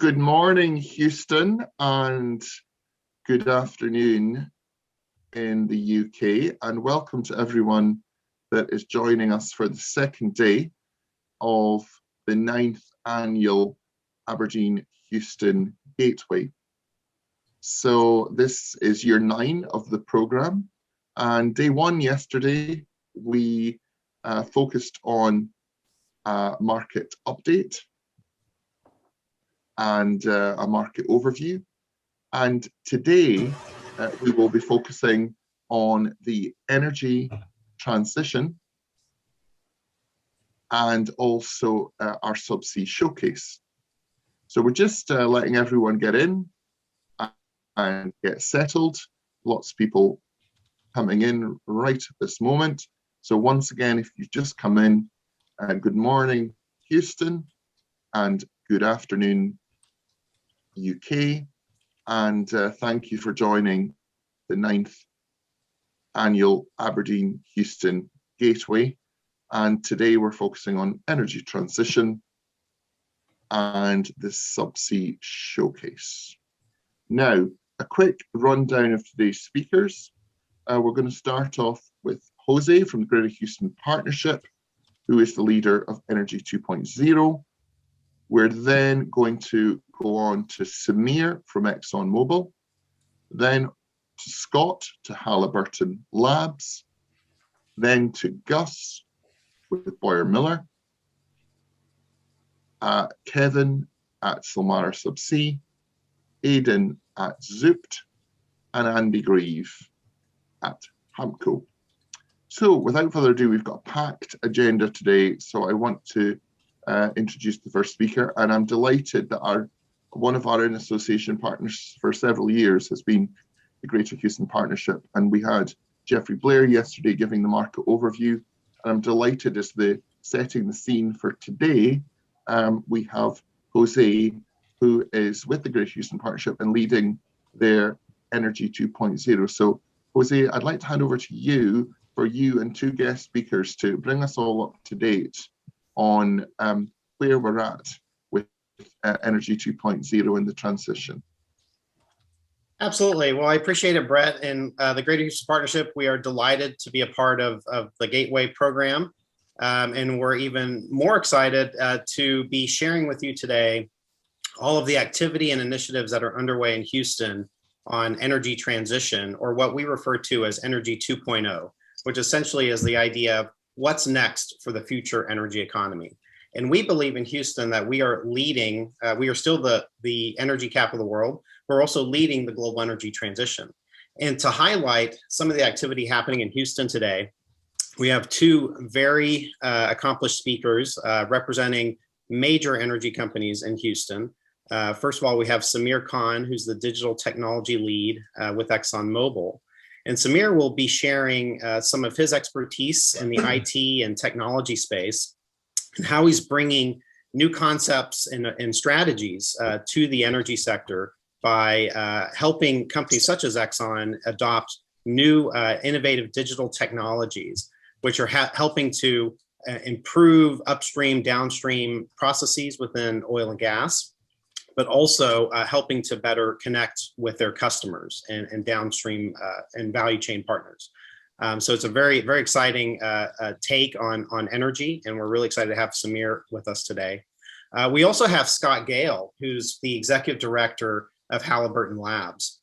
Good morning, Houston, and good afternoon in the UK, and welcome to everyone that is joining us for the second day of the 9th annual Aberdeen Houston Gateway. So this is year 9 of the programme, and day 1 yesterday we focused on market update and a market overview. And today we will be focusing on the energy transition and also our Subsea Showcase. So we're just letting everyone get in and get settled. Lots of people coming in right at this moment. So once again, if you've just come in, good morning, Houston, and good afternoon, UK, and thank you for joining the 9th annual Aberdeen Houston Gateway. And today we're focusing on energy transition and the Subsea Showcase. Now, a quick rundown of today's speakers. We're going to start off with Jose from the Greater Houston Partnership, who is the leader of Energy 2.0. We're then going to go on to Samir from ExxonMobil, then to Scott to Halliburton Labs, then to Gus with Boyer Miller, Kevin at Silmara Subsea, Aidan at Zoopt, and Andy Grieve at Hamco. So without further ado, we've got a packed agenda today, so I want to introduce the first speaker, and I'm delighted that one of our in-association partners for several years has been the Greater Houston Partnership, and we had Jeffrey Blair yesterday giving the market overview, and I'm delighted as setting the scene for today. We have Jose, who is with the Greater Houston Partnership and leading their Energy 2.0. So Jose, I'd like to hand over to you for you and 2 guest speakers to bring us all up to date on where we're at with Energy 2.0 in the transition. Absolutely. Well, I appreciate it, Brett. And the Greater Houston Partnership, we are delighted to be a part of the Gateway program. And we're even more excited to be sharing with you today all of the activity and initiatives that are underway in Houston on energy transition, or what we refer to as Energy 2.0, which essentially is the idea of what's next for the future energy economy. And we believe in Houston that we are leading, we are still the energy capital of the world. We're also leading the global energy transition. And to highlight some of the activity happening in Houston today, we have 2 very accomplished speakers representing major energy companies in Houston. First of all, we have Samir Khan, who's the digital technology lead with ExxonMobil. And Samir will be sharing some of his expertise in the IT and technology space, and how he's bringing new concepts and strategies to the energy sector by helping companies such as Exxon adopt new innovative digital technologies, which are helping to improve upstream, downstream processes within oil and gas, but also helping to better connect with their customers and downstream and value chain partners. So it's a very, very exciting take on energy, and we're really excited to have Samir with us today. We also have Scott Gale, who's the executive director of Halliburton Labs.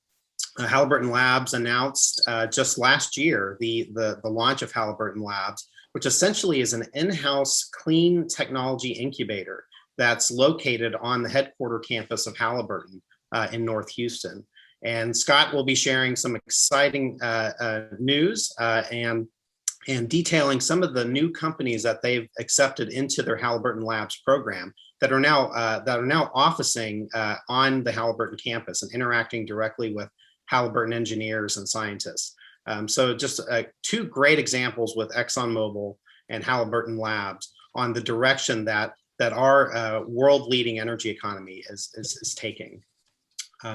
Halliburton Labs announced just last year the launch of Halliburton Labs, which essentially is an in-house clean technology incubator that's located on the headquarter campus of Halliburton in North Houston. And Scott will be sharing some exciting news and detailing some of the new companies that they've accepted into their Halliburton Labs program that are now officing on the Halliburton campus and interacting directly with Halliburton engineers and scientists. So just 2 great examples with ExxonMobil and Halliburton Labs on the direction that our world-leading energy economy is taking.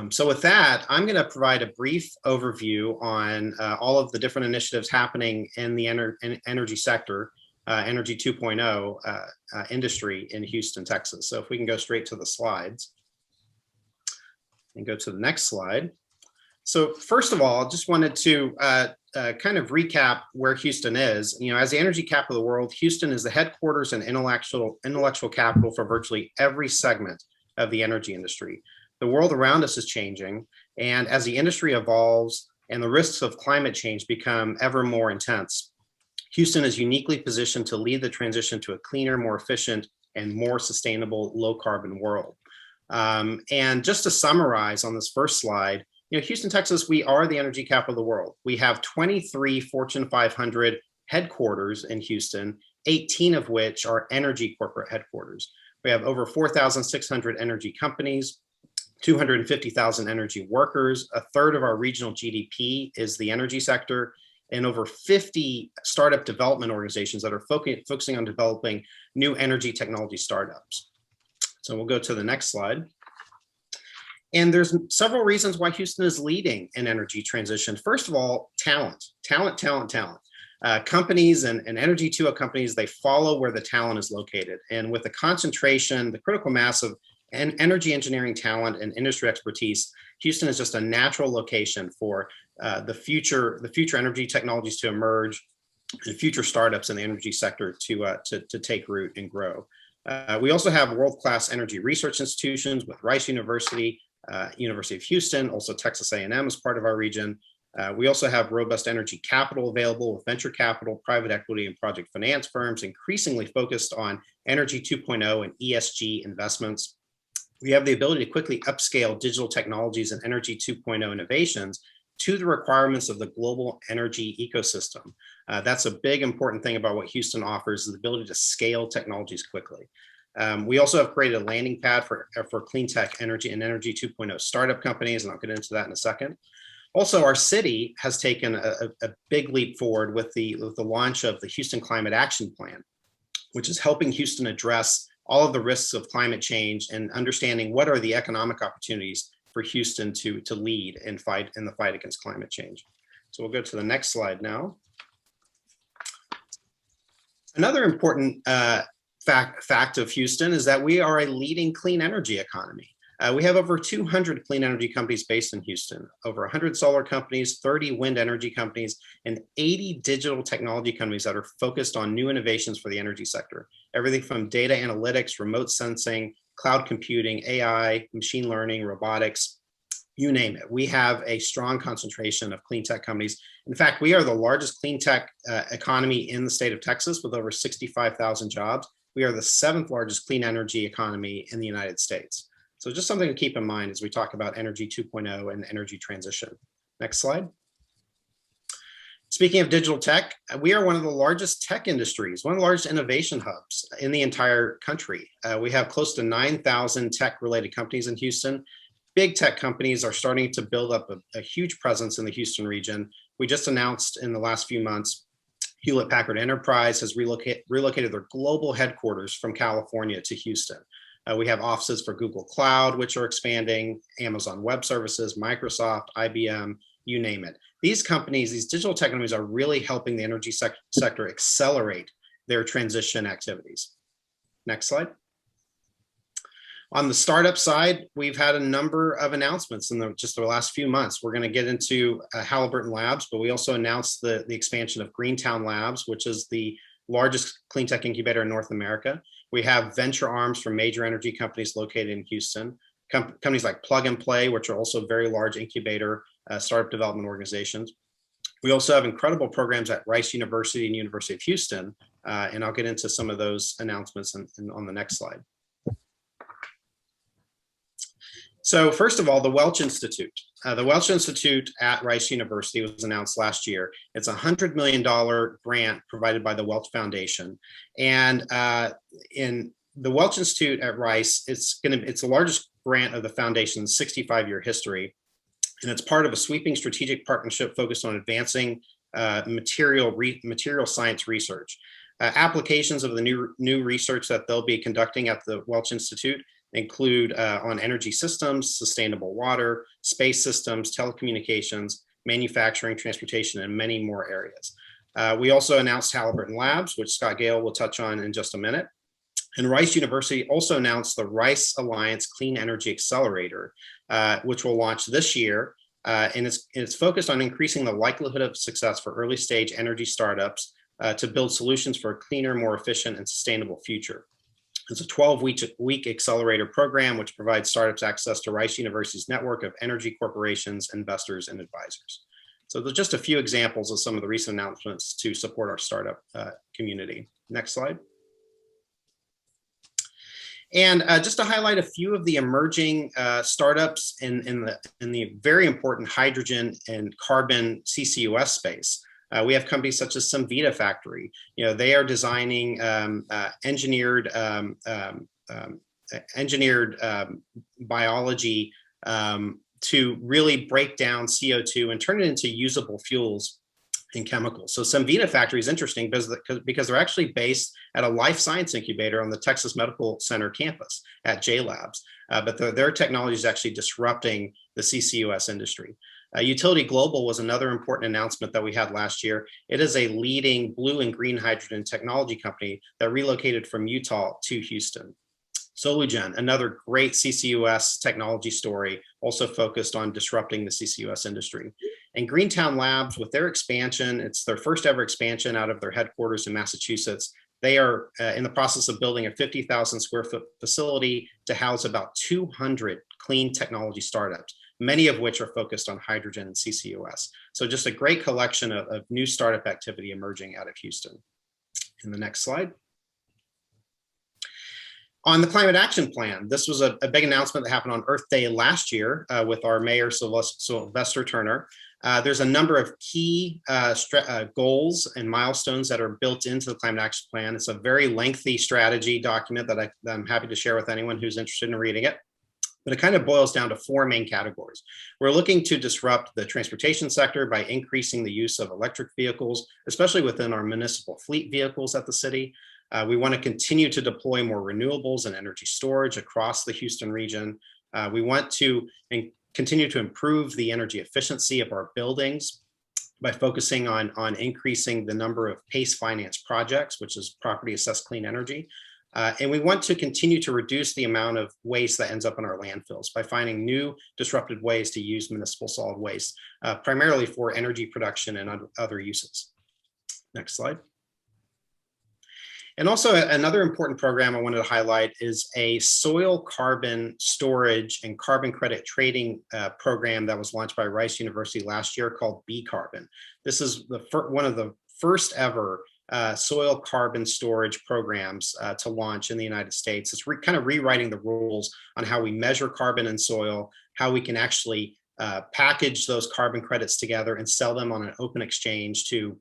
So with that, I'm going to provide a brief overview on all of the different initiatives happening in the energy sector, Energy 2.0 industry in Houston, Texas. So if we can go straight to the slides. and go to the next slide. So first of all, I just wanted to kind of recap where Houston is. You know, as the energy capital of the world, Houston is the headquarters and intellectual capital for virtually every segment of the energy industry. The world around us is changing, and as the industry evolves and the risks of climate change become ever more intense, Houston is uniquely positioned to lead the transition to a cleaner, more efficient, and more sustainable low-carbon world. And just to summarize on this first slide, you know, Houston, Texas, we are the energy capital of the world. We have 23 Fortune 500 headquarters in Houston, 18 of which are energy corporate headquarters. We have over 4,600 energy companies, 250,000 energy workers. A third of our regional GDP is the energy sector, and over 50 startup development organizations that are focusing on developing new energy technology startups. So we'll go to the next slide. And there's several reasons why Houston is leading in energy transition. First of all, talent. Companies and Energy 2.0 companies, they follow where the talent is located. And with the concentration, the critical mass of energy engineering talent and industry expertise, Houston is just a natural location for the future energy technologies to emerge, and future startups in the energy sector to take root and grow. We also have world-class energy research institutions with Rice University, University of Houston, also Texas A&M is part of our region. We also have robust energy capital available with venture capital, private equity, and project finance firms increasingly focused on Energy 2.0 and ESG investments. We have the ability to quickly upscale digital technologies and Energy 2.0 innovations to the requirements of the global energy ecosystem. That's a big important thing about what Houston offers, is the ability to scale technologies quickly. We also have created a landing pad for clean tech energy and Energy 2.0 startup companies, and I'll get into that in a second. Also, our city has taken a big leap forward with the launch of the Houston Climate Action Plan, which is helping Houston address all of the risks of climate change and understanding what are the economic opportunities for Houston to lead in the fight against climate change. So we'll go to the next slide now. Another important fact of Houston is that we are a leading clean energy economy. We have over 200 clean energy companies based in Houston, over 100 solar companies, 30 wind energy companies, and 80 digital technology companies that are focused on new innovations for the energy sector. Everything from data analytics, remote sensing, cloud computing, AI, machine learning, robotics, you name it. We have a strong concentration of clean tech companies. In fact, we are the largest clean tech economy in the state of Texas with over 65,000 jobs. We are the 7th largest clean energy economy in the United States. So just something to keep in mind as we talk about Energy 2.0 and energy transition. Next slide. Speaking of digital tech, we are one of the largest tech industries, one of the largest innovation hubs in the entire country. We have close to 9,000 tech-related companies in Houston. Big tech companies are starting to build up a huge presence in the Houston region. We just announced in the last few months, Hewlett-Packard Enterprise has relocated their global headquarters from California to Houston. We have offices for Google Cloud, which are expanding, Amazon Web Services, Microsoft, IBM, you name it. These companies, these digital tech companies are really helping the energy sector accelerate their transition activities. Next slide. On the startup side, we've had a number of announcements in just the last few months. We're going to get into Halliburton Labs, but we also announced the expansion of Greentown Labs, which is the largest clean tech incubator in North America. We have venture arms from major energy companies located in Houston, companies like Plug and Play, which are also very large incubator startup development organizations. We also have incredible programs at Rice University and University of Houston, and I'll get into some of those announcements on the next slide. So first of all, the Welch Institute. The Welch Institute at Rice University was announced last year. It's a $100 million grant provided by the Welch Foundation. And in the Welch Institute at Rice, it's the largest grant of the foundation's 65-year history. And it's part of a sweeping strategic partnership focused on advancing material science research. Applications of the new research that they'll be conducting at the Welch Institute include on energy systems, sustainable water, space systems, telecommunications, manufacturing, transportation, and many more areas. We also announced Halliburton Labs, which Scott Gale will touch on in just a minute. And Rice University also announced the Rice Alliance Clean Energy Accelerator, which will launch this year. And it's focused on increasing the likelihood of success for early stage energy startups to build solutions for a cleaner, more efficient, and sustainable future. It's a 12-week accelerator program, which provides startups access to Rice University's network of energy corporations, investors, and advisors. So there's just a few examples of some of the recent announcements to support our startup community. Next slide. And just to highlight a few of the emerging startups in the very important hydrogen and carbon CCUS space. We have companies such as Cemvita Factory. You know, they are designing engineered biology to really break down CO2 and turn it into usable fuels and chemicals. So Cemvita Factory is interesting because they're actually based at a life science incubator on the Texas Medical Center campus at JLabs, but their technology is actually disrupting the CCUS industry. Utility Global was another important announcement that we had last year. It is a leading blue and green hydrogen technology company that relocated from Utah to Houston. Solugen, another great CCUS technology story, also focused on disrupting the CCUS industry. And Greentown Labs, with their expansion, it's their first ever expansion out of their headquarters in Massachusetts. They are in the process of building a 50,000 square foot facility to house about 200 clean technology startups, many of which are focused on hydrogen and CCUS. So just a great collection of new startup activity emerging out of Houston. In the next slide. On the climate action plan, this was a big announcement that happened on Earth Day last year with our mayor, Sylvester Turner. There's a number of key goals and milestones that are built into the climate action plan. It's a very lengthy strategy document that I'm happy to share with anyone who's interested in reading it. But it kind of boils down to four main categories. We're looking to disrupt the transportation sector by increasing the use of electric vehicles, especially within our municipal fleet vehicles at the city. We want to continue to deploy more renewables and energy storage across the Houston region. We want to continue to improve the energy efficiency of our buildings by focusing on increasing the number of PACE finance projects, which is property assessed clean energy. And we want to continue to reduce the amount of waste that ends up in our landfills by finding new disruptive ways to use municipal solid waste, primarily for energy production and other uses. Next slide. And also another important program I wanted to highlight is a soil carbon storage and carbon credit trading program that was launched by Rice University last year called B-Carbon. This is one of the first ever soil carbon storage programs to launch in the United States. It's kind of rewriting the rules on how we measure carbon in soil, how we can actually package those carbon credits together and sell them on an open exchange to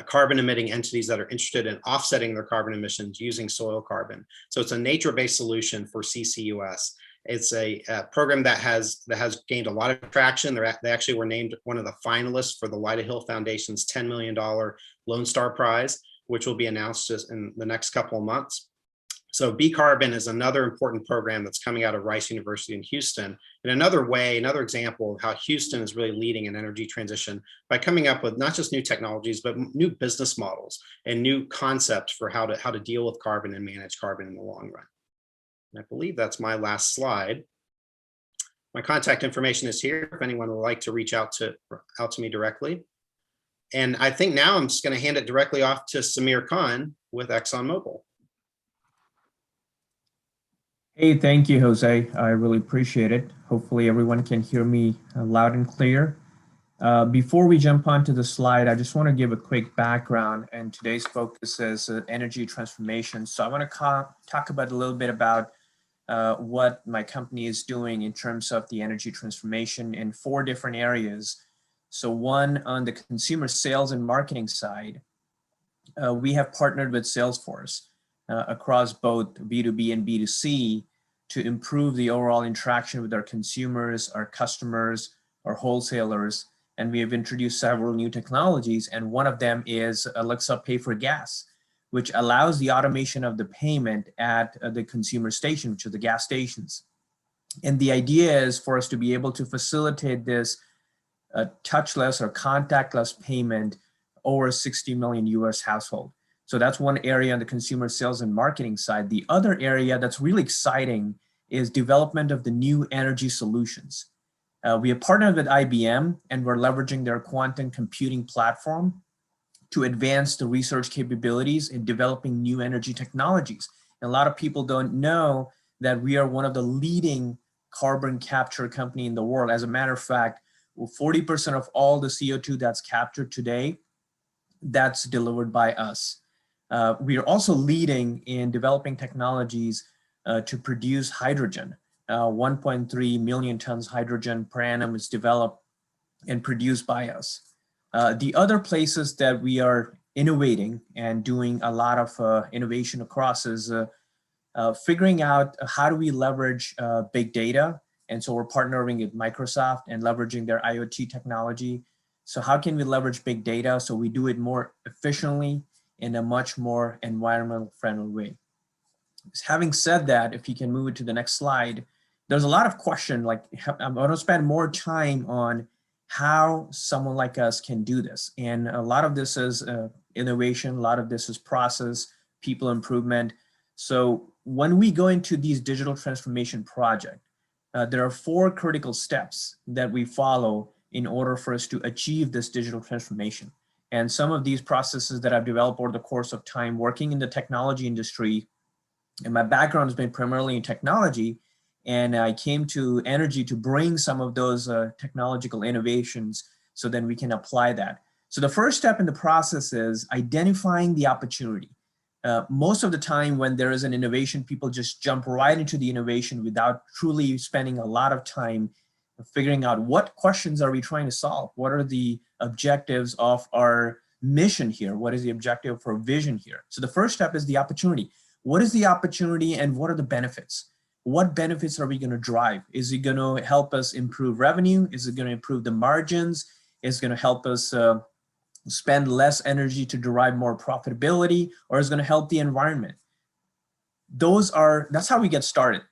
carbon emitting entities that are interested in offsetting their carbon emissions using soil carbon. So it's a nature-based solution for CCUS. It's a program that has gained a lot of traction. They actually were named one of the finalists for the Lyda Hill Foundation's $10 million Lone Star Prize, which will be announced just in the next couple of months. So B-Carbon is another important program that's coming out of Rice University in Houston. And another example of how Houston is really leading an energy transition by coming up with not just new technologies, but new business models and new concepts for how to deal with carbon and manage carbon in the long run. And I believe that's my last slide. My contact information is here if anyone would like to reach out to me directly. And I think now I'm just going to hand it directly off to Samir Khan with ExxonMobil. Hey, thank you, Jose. I really appreciate it. Hopefully everyone can hear me loud and clear. Before we jump onto the slide, I just want to give a quick background, and today's focus is energy transformation. So I want to talk about a little bit about what my company is doing in terms of the energy transformation in 4 different areas. So one, on the consumer sales and marketing side, we have partnered with Salesforce across both B2B and B2C to improve the overall interaction with our consumers, our customers, our wholesalers. And we have introduced several new technologies. And one of them is Alexa Pay for Gas, which allows the automation of the payment at the consumer station, which are the gas stations. And the idea is for us to be able to facilitate this touchless or contactless payment over 60 million US household. So that's one area on the consumer sales and marketing side. The other area that's really exciting is development of the new energy solutions. We have partnered with IBM, and we're leveraging their quantum computing platform to advance the research capabilities in developing new energy technologies. And a lot of people don't know that we are one of the leading carbon capture company in the world. As a matter of fact, 40% of all the CO2 that's captured today, that's delivered by us. We are also leading in developing technologies to produce hydrogen. 1.3 million tons hydrogen per annum is developed and produced by us. The other places that we are innovating and doing a lot of innovation across is figuring out how do we leverage big data. And so we're partnering with Microsoft and leveraging their IoT technology. So how can we leverage big data so we do it more efficiently in a much more environmental friendly way? Having said that, if you can move it to the next slide, there's a lot of question, like I'm going to spend more time on how someone like us can do this. And a lot of this is innovation, a lot of this is process, people improvement. So when we go into these digital transformation projects, there are 4 critical steps that we follow in order for us to achieve this digital transformation. And some of these processes that I've developed over the course of time working in the technology industry, and my background has been primarily in technology, and I came to energy to bring some of those technological innovations so then we can apply that. So the first step in the process is identifying the opportunity. Most of the time when there is an innovation, people just jump right into the innovation without truly spending a lot of time figuring out what questions are we trying to solve? What are the objectives of our mission here? What is the objective for vision here? So the first step is the opportunity. What is the opportunity and what are the benefits? What benefits are we going to drive? Is it going to help us improve revenue? Is it going to improve the margins? Is it going to help us spend less energy to derive more profitability, or is it going to help the environment? That's how we get started.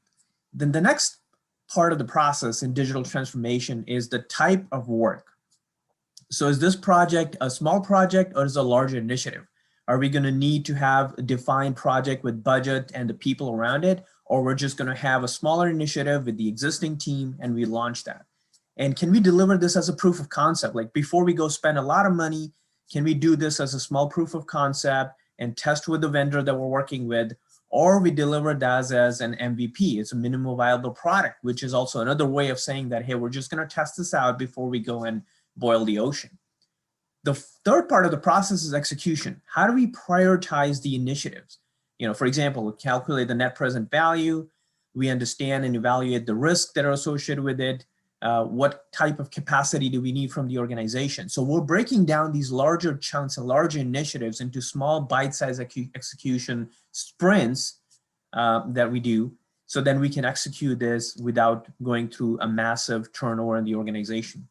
Then the next part of the process in digital transformation is the type of work. So is this project a small project or is it a larger initiative? Are we going to need to have a defined project with budget and the people around it, or we're just going to have a smaller initiative with the existing team and we launch that? And can we deliver this as a proof of concept? Like before we go spend a lot of money, can we do this as a small proof of concept and test with the vendor that we're working with, or we deliver that as an MVP, it's a minimal viable product, which is also another way of saying that, hey, we're just going to test this out before we go and boil the ocean. The third part of the process is execution. How do we prioritize the initiatives? For example, we calculate the net present value. We understand and evaluate the risks that are associated with it. What type of capacity do we need from the organization? So we're breaking down these larger chunks and larger initiatives into small bite-sized execution sprints that we do, so then we can execute this without going through a massive turnover in the organization.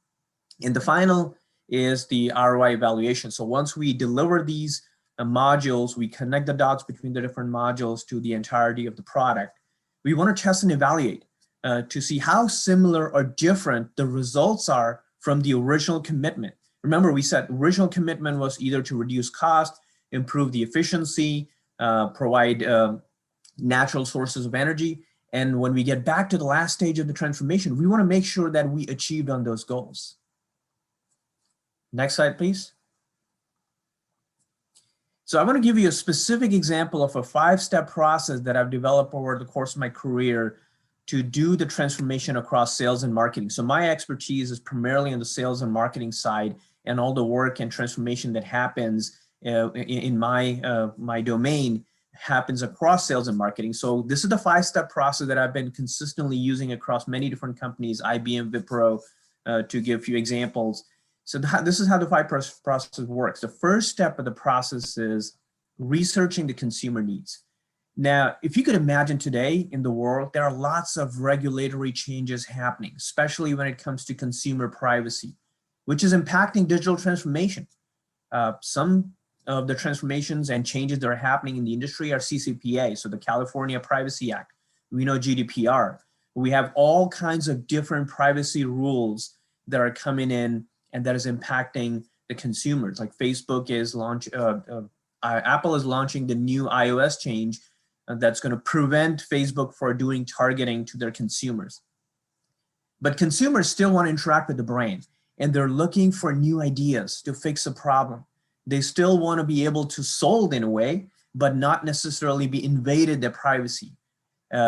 And the final is the ROI evaluation. So once we deliver these modules, we connect the dots between the different modules to the entirety of the product. We want to test and evaluate to see how similar or different the results are from the original commitment. Remember, we said original commitment was either to reduce cost, improve the efficiency, provide natural sources of energy. And when we get back to the last stage of the transformation, we want to make sure that we achieved on those goals. Next slide, please. So I want to give you a specific example of a 5-step process that I've developed over the course of my career to do the transformation across sales and marketing. So my expertise is primarily on the sales and marketing side, and all the work and transformation that happens in my domain happens across sales and marketing. So this is the 5-step process that I've been consistently using across many different companies, IBM, Wipro, to give a few examples. So this is how the 5 process works. The first step of the process is researching the consumer needs. Now, if you could imagine today in the world, there are lots of regulatory changes happening, especially when it comes to consumer privacy, which is impacting digital transformation. Some of the transformations and changes that are happening in the industry are CCPA, so the California Privacy Act. We know GDPR. We have all kinds of different privacy rules that are coming in and that is impacting the consumers. Like Facebook is Apple is launching the new iOS change that's going to prevent Facebook for doing targeting to their consumers. But consumers still want to interact with the brand, and they're looking for new ideas to fix a problem. They still want to be able to sold in a way, but not necessarily be invaded their privacy.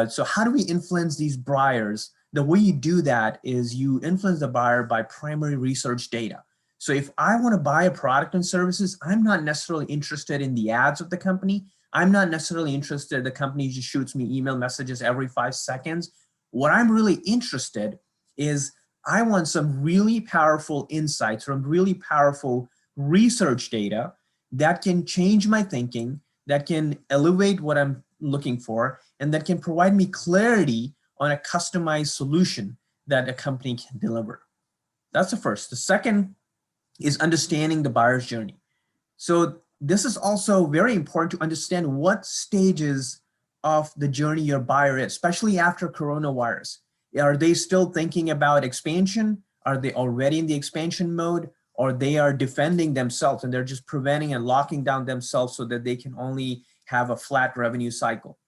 So how do we influence these buyers? The way you do that is you influence the buyer by primary research data. So if I want to buy a product and services, I'm not necessarily interested in the ads of the company. I'm not necessarily interested, the company just shoots me email messages every 5 seconds. What I'm really interested is I want some really powerful insights from really powerful research data that can change my thinking, that can elevate what I'm looking for, and that can provide me clarity on a customized solution that a company can deliver. That's the first. The second is understanding the buyer's journey. So this is also very important to understand what stages of the journey your buyer is, especially after coronavirus. Are they still thinking about expansion? Are they already in the expansion mode? Or they are defending themselves and they're just preventing and locking down themselves so that they can only have a flat revenue cycle?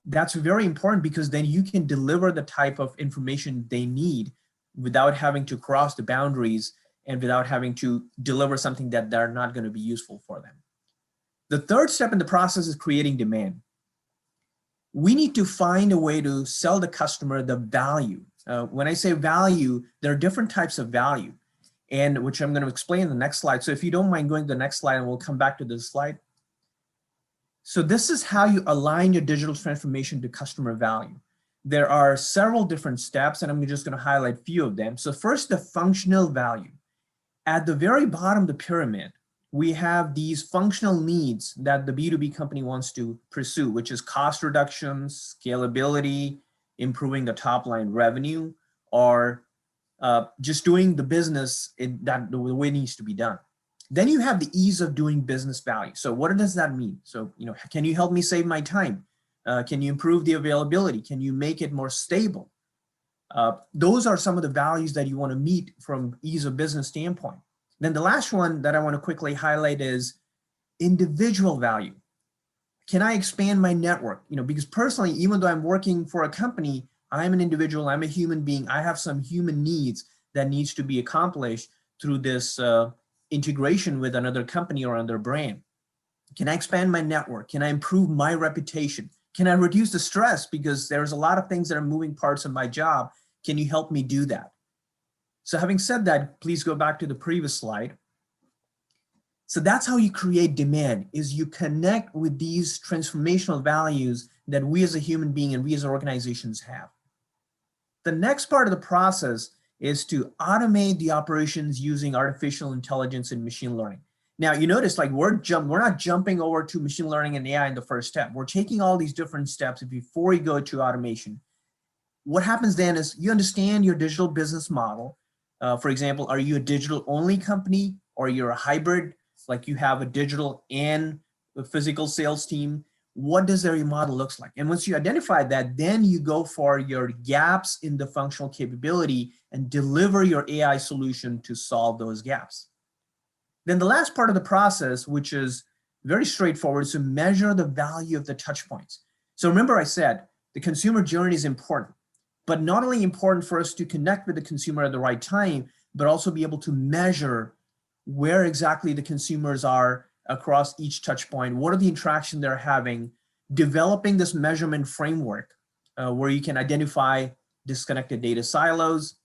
That's very important because then you can deliver the type of information they need without having to cross the boundaries and without having to deliver something that they're not going to be useful for them. The third step in the process is creating demand. We need to find a way to sell the customer the value. When I say value, there are different types of value, and which I'm going to explain in the next slide. So if you don't mind going to the next slide, and we'll come back to this slide. So this is how you align your digital transformation to customer value. There are several different steps, and I'm just going to highlight a few of them. So first, the functional value. At the very bottom of the pyramid, we have these functional needs that the B2B company wants to pursue, which is cost reductions, scalability, improving the top line revenue, or just doing the business that the way it needs to be done. Then you have the ease of doing business value. So what does that mean? So, can you help me save my time? Can you improve the availability? Can you make it more stable? Those are some of the values that you want to meet from ease of business standpoint. Then the last one that I want to quickly highlight is individual value. Can I expand my network? Because personally, even though I'm working for a company, I'm an individual, I'm a human being. I have some human needs that needs to be accomplished through this integration with another company or another brand. Can I expand my network? Can I improve my reputation? Can I reduce the stress? Because there's a lot of things that are moving parts of my job. Can you help me do that? So having said that, please go back to the previous slide. So that's how you create demand, is you connect with these transformational values that we as a human being and we as organizations have. The next part of the process is to automate the operations using artificial intelligence and machine learning. Now, you notice we're not jumping over to machine learning and AI in the first step. We're taking all these different steps before you go to automation. What happens then is you understand your digital business model. For example, are you a digital only company, or you're a hybrid, like you have a digital and a physical sales team? What does their model looks like? And once you identify that, then you go for your gaps in the functional capability and deliver your AI solution to solve those gaps. Then the last part of the process, which is very straightforward, is to measure the value of the touch points. So remember I said the consumer journey is important, but not only important for us to connect with the consumer at the right time, but also be able to measure where exactly the consumers are across each touch point. What are the interactions they're having? Developing this measurement framework where you can identify disconnected data silos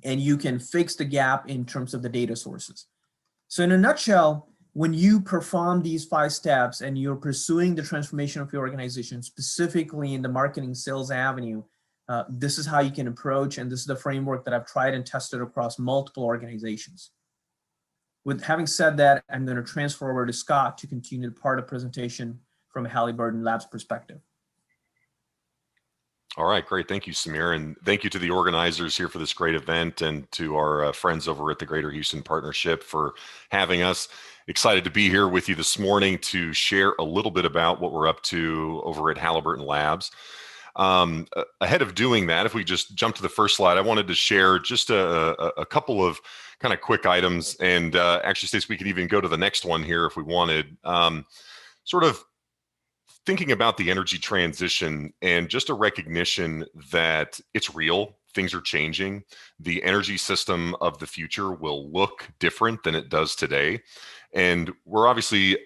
and you can fix the gap in terms of the data sources. So in a nutshell, when you perform these 5 steps and you're pursuing the transformation of your organization, specifically in the marketing sales avenue, this is how you can approach, and this is the framework that I've tried and tested across multiple organizations. With having said that, I'm going to transfer over to Scott to continue the part of the presentation from Halliburton Labs perspective. All right, great. Thank you, Samir. And thank you to the organizers here for this great event, and to our friends over at the Greater Houston Partnership for having us. Excited to be here with you this morning to share a little bit about what we're up to over at Halliburton Labs. Ahead of doing that, if we just jump to the first slide, I wanted to share just a couple of kind of quick items. And actually, Stacey, we could even go to the next one here if we wanted. Sort of thinking about the energy transition and just a recognition that it's real. Things are changing. The energy system of the future will look different than it does today. And we're obviously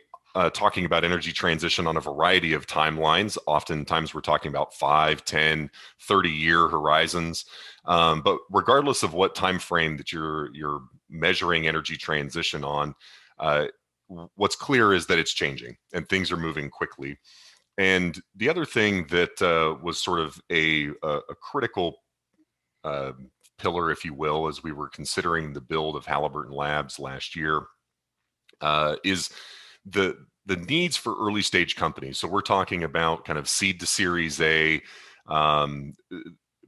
talking about energy transition on a variety of timelines. Oftentimes we're talking about 5, 10, 30-year horizons. But regardless of what time frame that you're measuring energy transition on, what's clear is that it's changing and things are moving quickly. And the other thing that was sort of a critical pillar, if you will, as we were considering the build of Halliburton Labs last year, is the needs for early stage companies. So we're talking about kind of seed to Series A,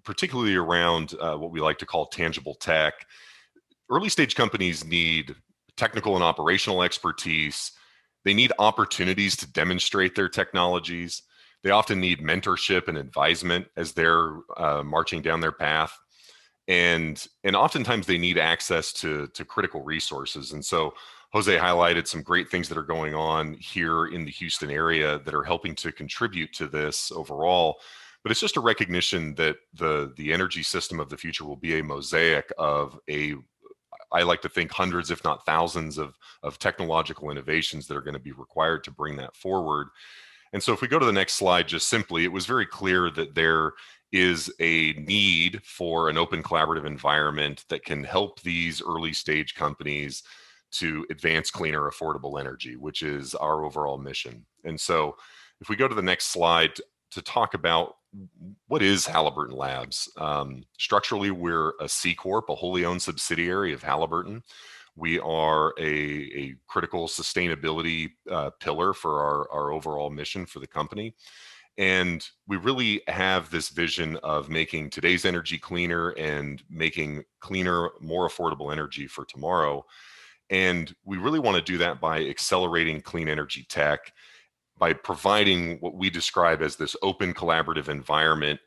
particularly around what we like to call tangible tech. Early stage companies need technical and operational expertise. They need opportunities to demonstrate their technologies. They often need mentorship and advisement as they're marching down their path. And oftentimes they need access to critical resources. And so Jose highlighted some great things that are going on here in the Houston area that are helping to contribute to this overall. But it's just a recognition that the energy system of the future will be a mosaic of I like to think hundreds, if not thousands of technological innovations that are going to be required to bring that forward. And so if we go to the next slide, just simply, it was very clear that there is a need for an open collaborative environment that can help these early stage companies to advance cleaner, affordable energy, which is our overall mission. And so if we go to the next slide to talk about what is Halliburton Labs? Structurally, we're a C Corp, a wholly owned subsidiary of Halliburton. We are a critical sustainability pillar for our overall mission for the company. And we really have this vision of making today's energy cleaner and making cleaner, more affordable energy for tomorrow. And we really want to do that by accelerating clean energy tech, by providing what we describe as this open collaborative environment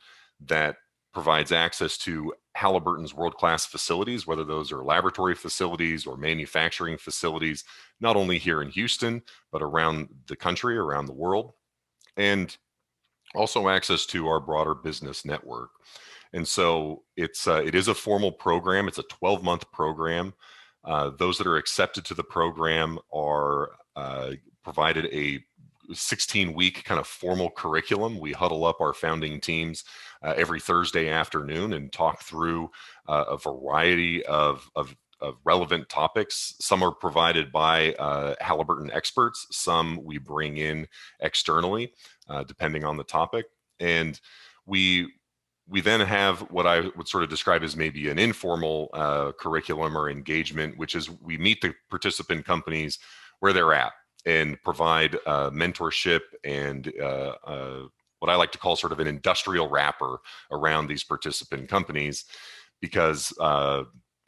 that provides access to Halliburton's world-class facilities, whether those are laboratory facilities or manufacturing facilities, not only here in Houston, but around the country, around the world, and also access to our broader business network. And so it is a formal program. It's a 12-month program. Those that are accepted to the program are provided a 16-week kind of formal curriculum. We huddle up our founding teams every Thursday afternoon and talk through a variety of relevant topics. Some are provided by Halliburton experts. Some we bring in externally, depending on the topic. And we then have what I would sort of describe as maybe an informal curriculum or engagement, which is we meet the participant companies where they're at and provide mentorship and what I like to call sort of an industrial wrapper around these participant companies. Because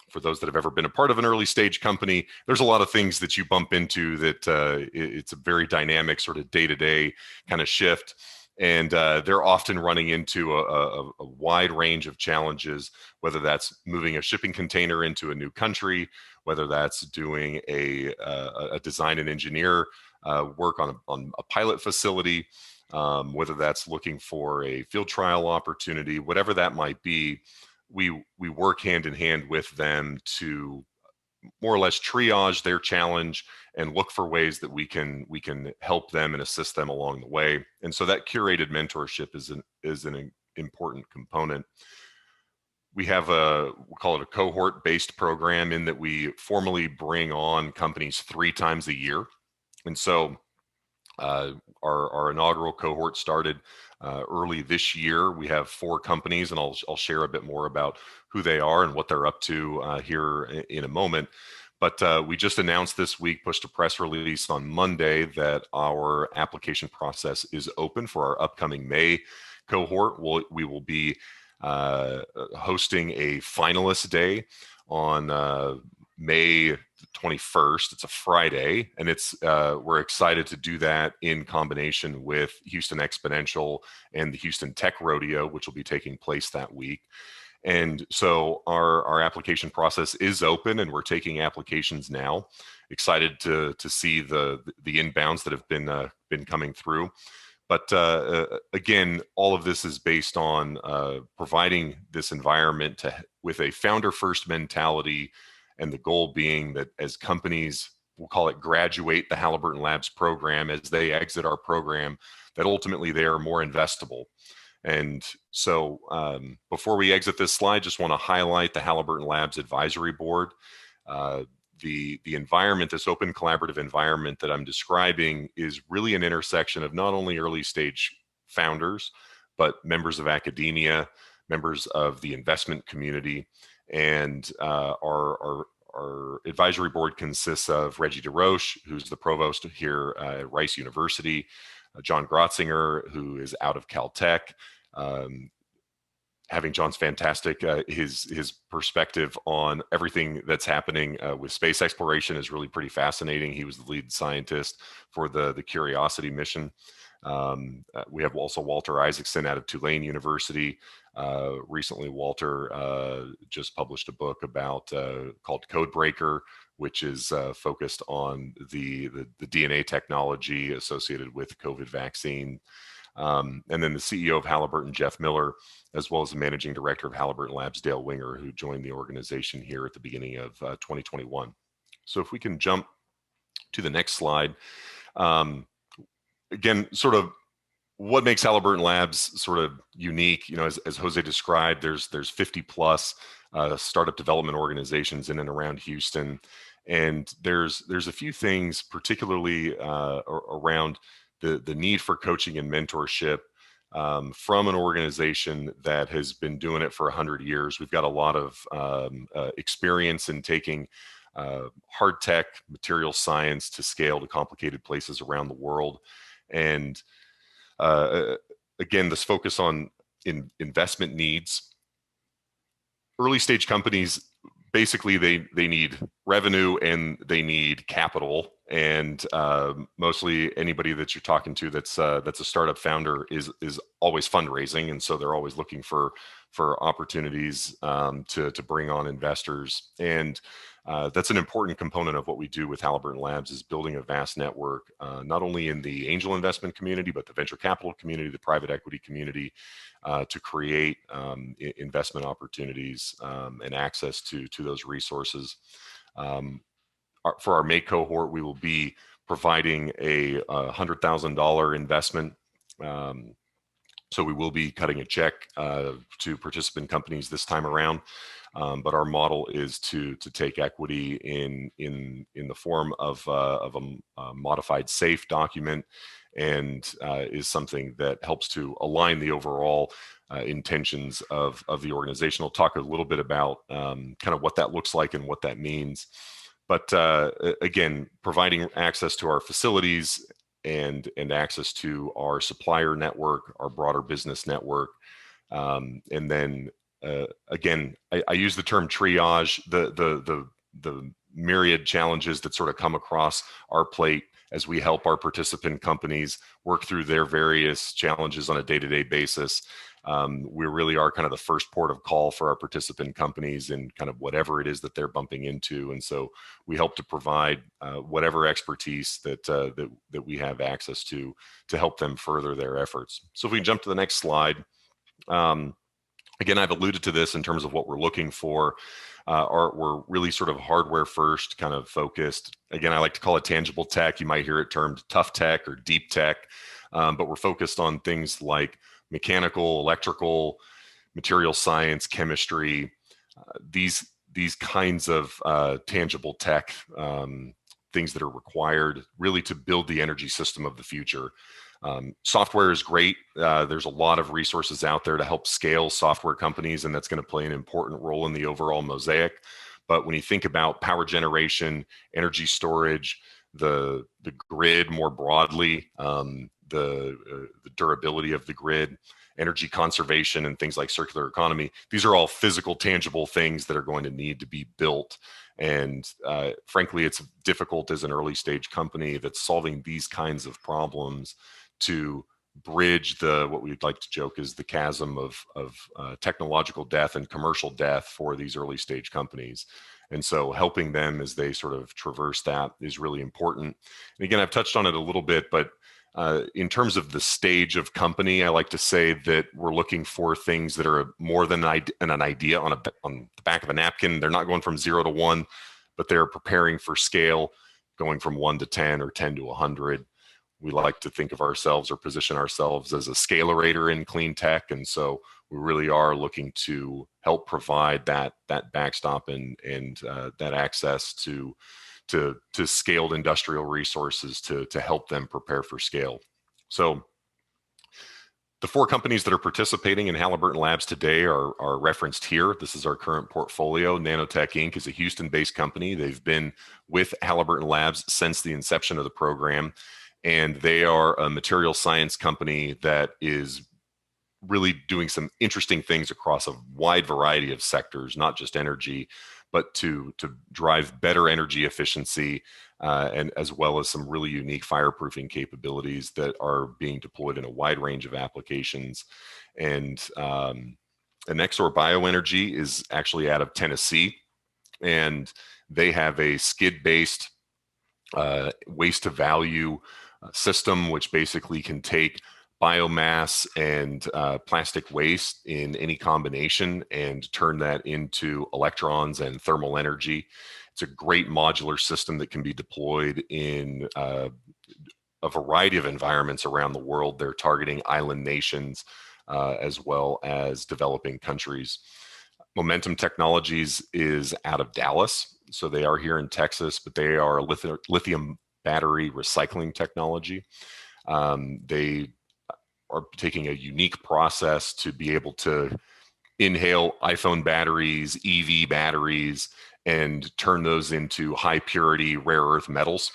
for those that have ever been a part of an early stage company, there's a lot of things that you bump into that it's a very dynamic sort of day-to-day kind of shift. And they're often running into a wide range of challenges, whether that's moving a shipping container into a new country, whether that's doing a design and engineer work on a pilot facility, whether that's looking for a field trial opportunity, whatever that might be. We work hand in hand with them to more or less triage their challenge and look for ways that we can help them and assist them along the way. And so that curated mentorship is an important component. We have we call it a cohort-based program in that we formally bring on companies 3 times a year. And so our inaugural cohort started early this year. We have 4 companies, and I'll share a bit more about who they are and what they're up to here in a moment. But we just announced this week, pushed a press release on Monday, that our application process is open for our upcoming May cohort. We will be hosting a finalist day on May 21st. It's a Friday, and we're excited to do that in combination with Houston Exponential and the Houston Tech Rodeo, which will be taking place that week. And so our application process is open, and we're taking applications now. Excited to see the inbounds that have been coming through. But again, all of this is based on providing this environment with a founder-first mentality, and the goal being that as companies, we'll call it graduate the Halliburton Labs program, as they exit our program, that ultimately they are more investable. And so before we exit this slide, just want to highlight the Halliburton Labs Advisory Board. The environment, this open collaborative environment that I'm describing, is really an intersection of not only early stage founders, but members of academia, members of the investment community. And our advisory board consists of Reggie DeRoche, who's the provost here at Rice University, John Grotzinger, who is out of Caltech. Having John's fantastic, his perspective on everything that's happening with space exploration is really pretty fascinating. He was the lead scientist for the Curiosity mission. We have also Walter Isaacson out of Tulane University. Recently, Walter just published a book called Codebreaker, which is focused on the DNA technology associated with COVID vaccine. And then the CEO of Halliburton, Jeff Miller, as well as the managing director of Halliburton Labs, Dale Winger, who joined the organization here at the beginning of 2021. So if we can jump to the next slide. Again, sort of what makes Halliburton Labs sort of unique, as Jose described, there's 50 plus startup development organizations in and around Houston. And there's a few things, particularly around the need for coaching and mentorship from an organization that has been doing it for 100 years. We've got a lot of experience in taking hard tech, material science to scale to complicated places around the world. And again, this focus on investment needs. Early stage companies, basically they need revenue and they need capital. And mostly anybody that you're talking to that's a startup founder is always fundraising, and so they're always looking for opportunities to bring on investors. And that's an important component of what we do with Halliburton Labs, is building a vast network, not only in the angel investment community, but the venture capital community, the private equity community, to create investment opportunities and access to those resources. For our May cohort, we will be providing a $100,000 investment. So we will be cutting a check to participant companies this time around. But our model is to take equity in the form of a modified SAFE document, and is something that helps to align the overall intentions of the organization. I'll talk a little bit about kind of what that looks like and what that means. But again, providing access to our facilities and access to our supplier network, our broader business network, and then again, I use the term triage, the myriad challenges that sort of come across our plate as we help our participant companies work through their various challenges on a day-to-day basis. We really are kind of the first port of call for our participant companies and kind of whatever it is that they're bumping into. And so we help to provide whatever expertise that we have access to help them further their efforts. So if we can jump to the next slide. Again, I've alluded to this in terms of what we're looking for. We're really sort of hardware first kind of focused. Again, I like to call it tangible tech. You might hear it termed tough tech or deep tech, but we're focused on things like mechanical, electrical, material science, chemistry, these kinds of tangible tech, things that are required really to build the energy system of the future. Software is great. There's a lot of resources out there to help scale software companies, and that's going to play an important role in the overall mosaic. But when you think about power generation, energy storage, the grid more broadly, the durability of the grid, energy conservation, and things like circular economy, these are all physical, tangible things that are going to need to be built. And frankly, it's difficult as an early stage company that's solving these kinds of problems to bridge what we'd like to joke is the chasm of technological death and commercial death for these early stage companies. And so helping them as they sort of traverse that is really important. And again, I've touched on it a little bit, but in terms of the stage of company, I like to say that we're looking for things that are more than an idea on the back of a napkin. They're not going from 0 to 1, but they're preparing for scale, going from 1 to 10 or 10 to 100. We like to think of ourselves or position ourselves as a scalerator in clean tech. And so we really are looking to help provide that backstop and that access to scaled industrial resources to help them prepare for scale. So the 4 companies that are participating in Halliburton Labs today are referenced here. This is our current portfolio. Nanotech Inc. is a Houston-based company. They've been with Halliburton Labs since the inception of the program. And they are a material science company that is really doing some interesting things across a wide variety of sectors, not just energy, but to drive better energy efficiency and as well as some really unique fireproofing capabilities that are being deployed in a wide range of applications. And Nexor Bioenergy is actually out of Tennessee, and they have a skid-based waste to value system, which basically can take biomass and plastic waste in any combination and turn that into electrons and thermal energy. It's a great modular system that can be deployed in a variety of environments around the world. They're targeting island nations as well as developing countries. Momentum Technologies is out of Dallas, so they are here in Texas, but they are a lithium battery recycling technology. They are taking a unique process to be able to inhale iPhone batteries, EV batteries, and turn those into high purity rare earth metals.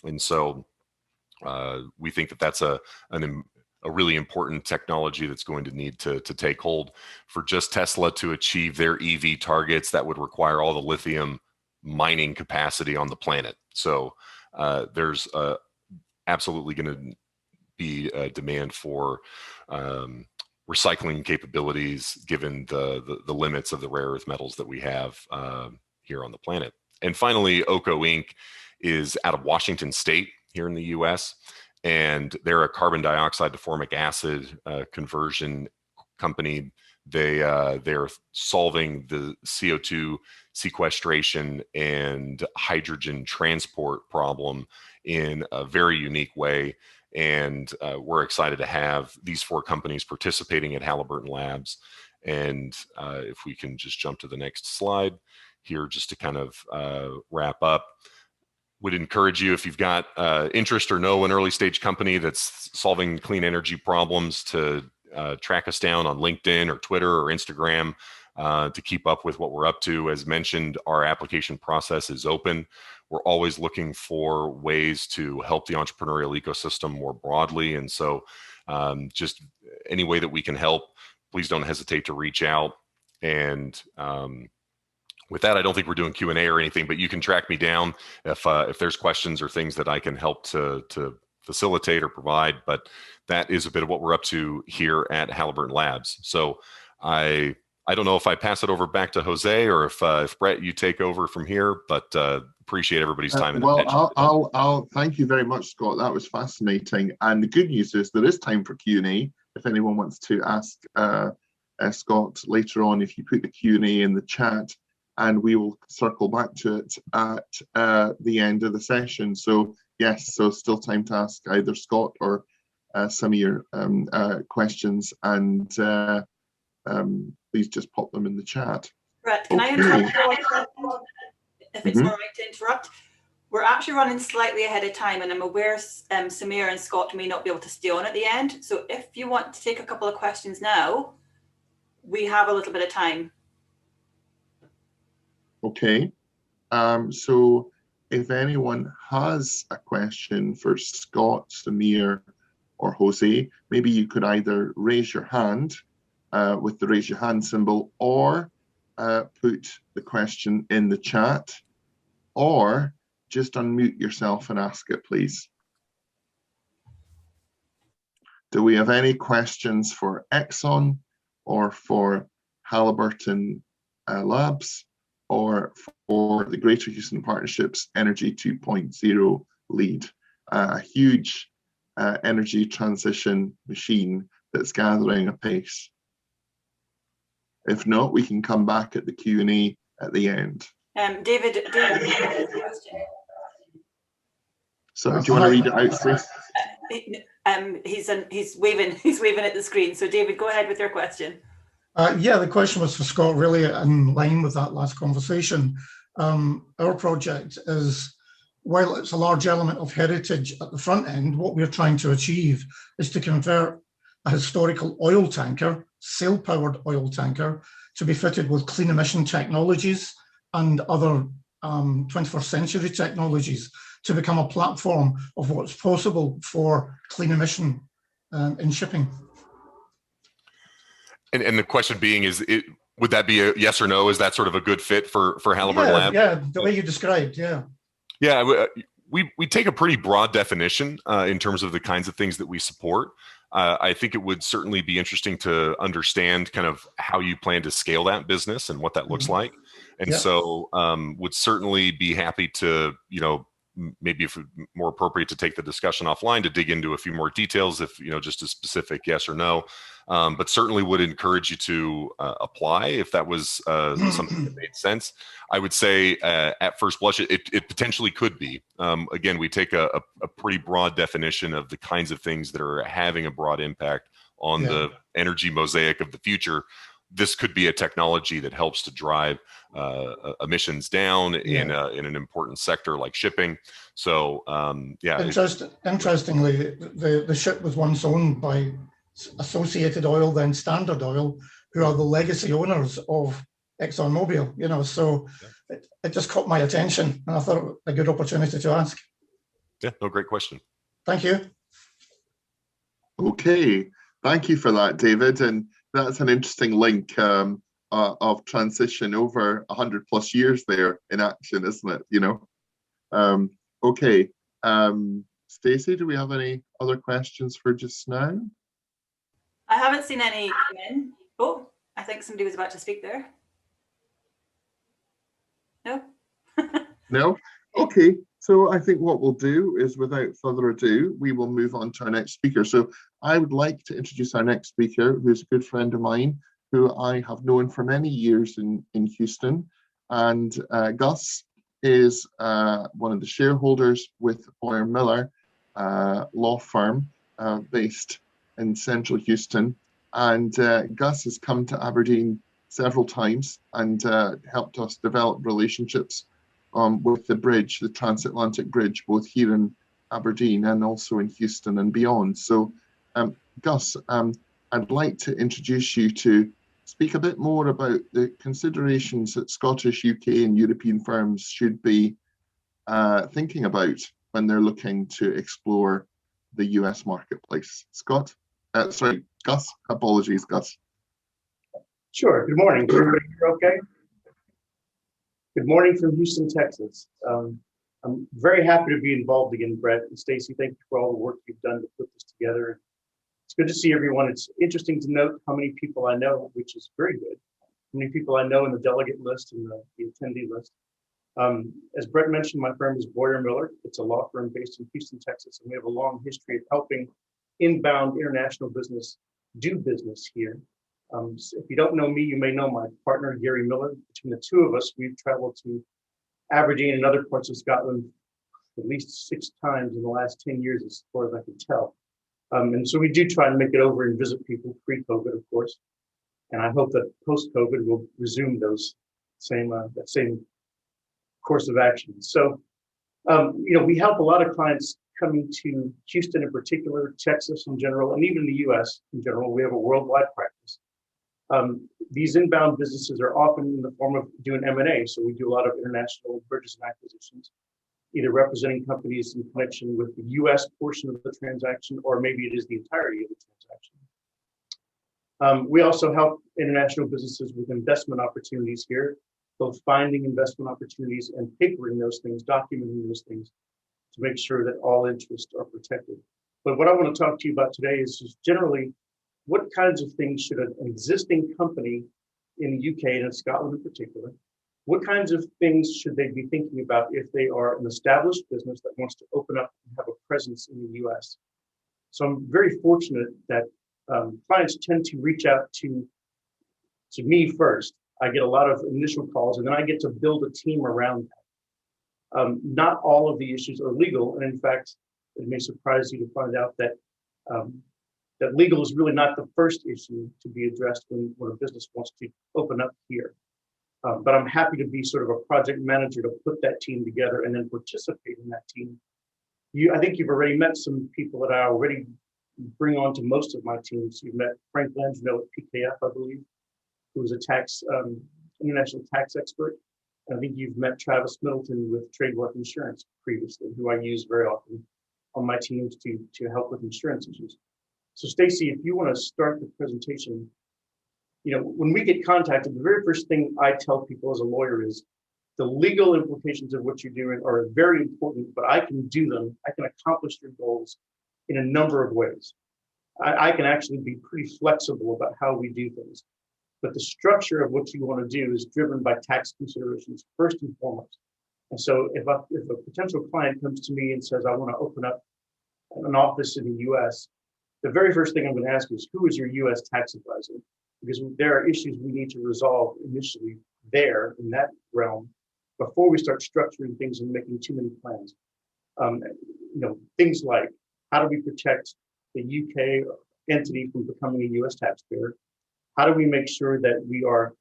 And so we think that that's a really important technology that's going to need to take hold. For just Tesla to achieve their EV targets, that would require all the lithium mining capacity on the planet. So there's absolutely going to be a demand for recycling capabilities given the limits of the rare earth metals that we have here on the planet. And finally, OCO Inc. is out of Washington State here in the US, and they're a carbon dioxide to formic acid conversion company. They're solving the CO2 sequestration and hydrogen transport problem in a very unique way. And we're excited to have these 4 companies participating at Halliburton Labs. And if we can just jump to the next slide here, just to kind of wrap up, would encourage you, if you've got interest or know an early stage company that's solving clean energy problems, to track us down on LinkedIn or Twitter or Instagram to keep up with what we're up to. As mentioned, our application process is open. We're always looking for ways to help the entrepreneurial ecosystem more broadly. And so just any way that we can help, please don't hesitate to reach out. And with that, I don't think we're doing Q&A or anything, but you can track me down if there's questions or things that I can help to facilitate or provide. But that is a bit of what we're up to here at Halliburton Labs. So I don't know if I pass it over back to Jose or if Brett, you take over from here, but appreciate everybody's time and attention. I'll thank you very much, Scott. That was fascinating. And the good news is there is time for Q&A. If anyone wants to ask Scott later on, if you put the Q&A in the chat, and we will circle back to it at the end of the session. So yes, so still time to ask either Scott or some of your questions, and please just pop them in the chat. Brett, can I interrupt you if it's all right to interrupt? We're actually running slightly ahead of time, and I'm aware Samir and Scott may not be able to stay on at the end. So if you want to take a couple of questions now, we have a little bit of time. Okay. So if anyone has a question for Scott, Samir, or Jose, maybe you could either raise your hand with the raise your hand symbol, or put the question in the chat, or just unmute yourself and ask it, please. Do we have any questions for Exxon or for Halliburton Labs or for the Greater Houston Partnership's Energy 2.0 lead? A huge energy transition machine that's gathering apace. If not, we can come back at the Q&A at the end. David, So do you want to read it out, Stacey? He's waving at the screen. So David, go ahead with your question. Yeah, the question was for Scott, really in line with that last conversation. Our project is, while it's a large element of heritage at the front end, what we're trying to achieve is to convert a historical oil tanker, sail-powered oil tanker, to be fitted with clean emission technologies and other 21st century technologies to become a platform of what's possible for clean emission in shipping. And the question being is, would that be a yes or no? Is that sort of a good fit for Halliburton Lab? Yeah, the way you described, yeah. Yeah, we take a pretty broad definition in terms of the kinds of things that we support. I think it would certainly be interesting to understand kind of how you plan to scale that business and what that looks like. And so would certainly be happy to, maybe if more appropriate to take the discussion offline to dig into a few more details, if, just a specific yes or no. But certainly would encourage you to apply if that was something that made sense. I would say at first blush, it potentially could be. Again, we take a pretty broad definition of the kinds of things that are having a broad impact on the energy mosaic of the future. This could be a technology that helps to drive emissions down in an important sector like shipping. So, Interestingly, the ship was once owned by Associated Oil, then Standard Oil, who are the legacy owners of ExxonMobil. So it just caught my attention, and I thought it was a good opportunity to ask. Yeah, no, great question. Thank you. Okay, thank you for that, David. And that's an interesting link of transition over 100+ years there in action, isn't it? Okay, Stacey, do we have any other questions for just now? I haven't seen any come in. Oh, I think somebody was about to speak there. No? No? Okay, so I think what we'll do is, without further ado, we will move on to our next speaker. So I would like to introduce our next speaker, who's a good friend of mine, who I have known for many years in Houston. And Gus is one of the shareholders with Boyer Miller law firm based in central Houston. And Gus has come to Aberdeen several times and helped us develop relationships with the bridge, the transatlantic bridge, both here in Aberdeen and also in Houston and beyond. So Gus, I'd like to introduce you to speak a bit more about the considerations that Scottish, UK and European firms should be thinking about when they're looking to explore the US marketplace. Gus, apologies, Gus. Sure, good morning. Is everybody here okay? Good morning from Houston, Texas. I'm very happy to be involved again, Brett and Stacey. Thank you for all the work you've done to put this together. It's good to see everyone. It's interesting to note how many people I know, which is very good. How many people I know in the delegate list and the attendee list. As Brett mentioned, my firm is Boyer Miller. It's a law firm based in Houston, Texas, and we have a long history of helping inbound international business do business here. So if you don't know me, you may know my partner, Gary Miller. Between the two of us, we've traveled to Aberdeen and other parts of Scotland at least 6 times in the last 10 years, as far as I can tell. And so we do try to make it over and visit people pre-COVID, of course. And I hope that post-COVID we'll resume those that same course of action. So, we help a lot of clients coming to Houston in particular, Texas in general, and even the US in general. We have a worldwide practice. These inbound businesses are often in the form of doing M&A. So we do a lot of international mergers and acquisitions, either representing companies in connection with the US portion of the transaction, or maybe it is the entirety of the transaction. We also help international businesses with investment opportunities here. both finding investment opportunities and papering those things, documenting those things to make sure that all interests are protected. But what I want to talk to you about today is just generally what kinds of things should an existing company in the UK and in Scotland in particular, what kinds of things should they be thinking about if they are an established business that wants to open up and have a presence in the US? So I'm very fortunate that clients tend to reach out to me first. I get a lot of initial calls, and then I get to build a team around that. Not all of the issues are legal, and in fact, it may surprise you to find out that that legal is really not the first issue to be addressed when a business wants to open up here. But I'm happy to be sort of a project manager to put that team together and then participate in that team. I think you've already met some people that I already bring on to most of my teams. You've met Frank Langino at PKF, I believe, who is a international tax expert. And I think you've met Travis Middleton with Trademark Insurance previously, who I use very often on my teams to help with insurance issues. So Stacy, if you want to start the presentation, when we get contacted, the very first thing I tell people as a lawyer is the legal implications of what you're doing are very important, but I can do them. I can accomplish your goals in a number of ways. I can actually be pretty flexible about how we do things. But the structure of what you want to do is driven by tax considerations first and foremost. And so if a potential client comes to me and says, I want to open up an office in the US, the very first thing I'm going to ask is, who is your US tax advisor? Because there are issues we need to resolve initially there in that realm before we start structuring things and making too many plans. Things like, how do we protect the UK entity from becoming a US taxpayer? How do we make sure that we are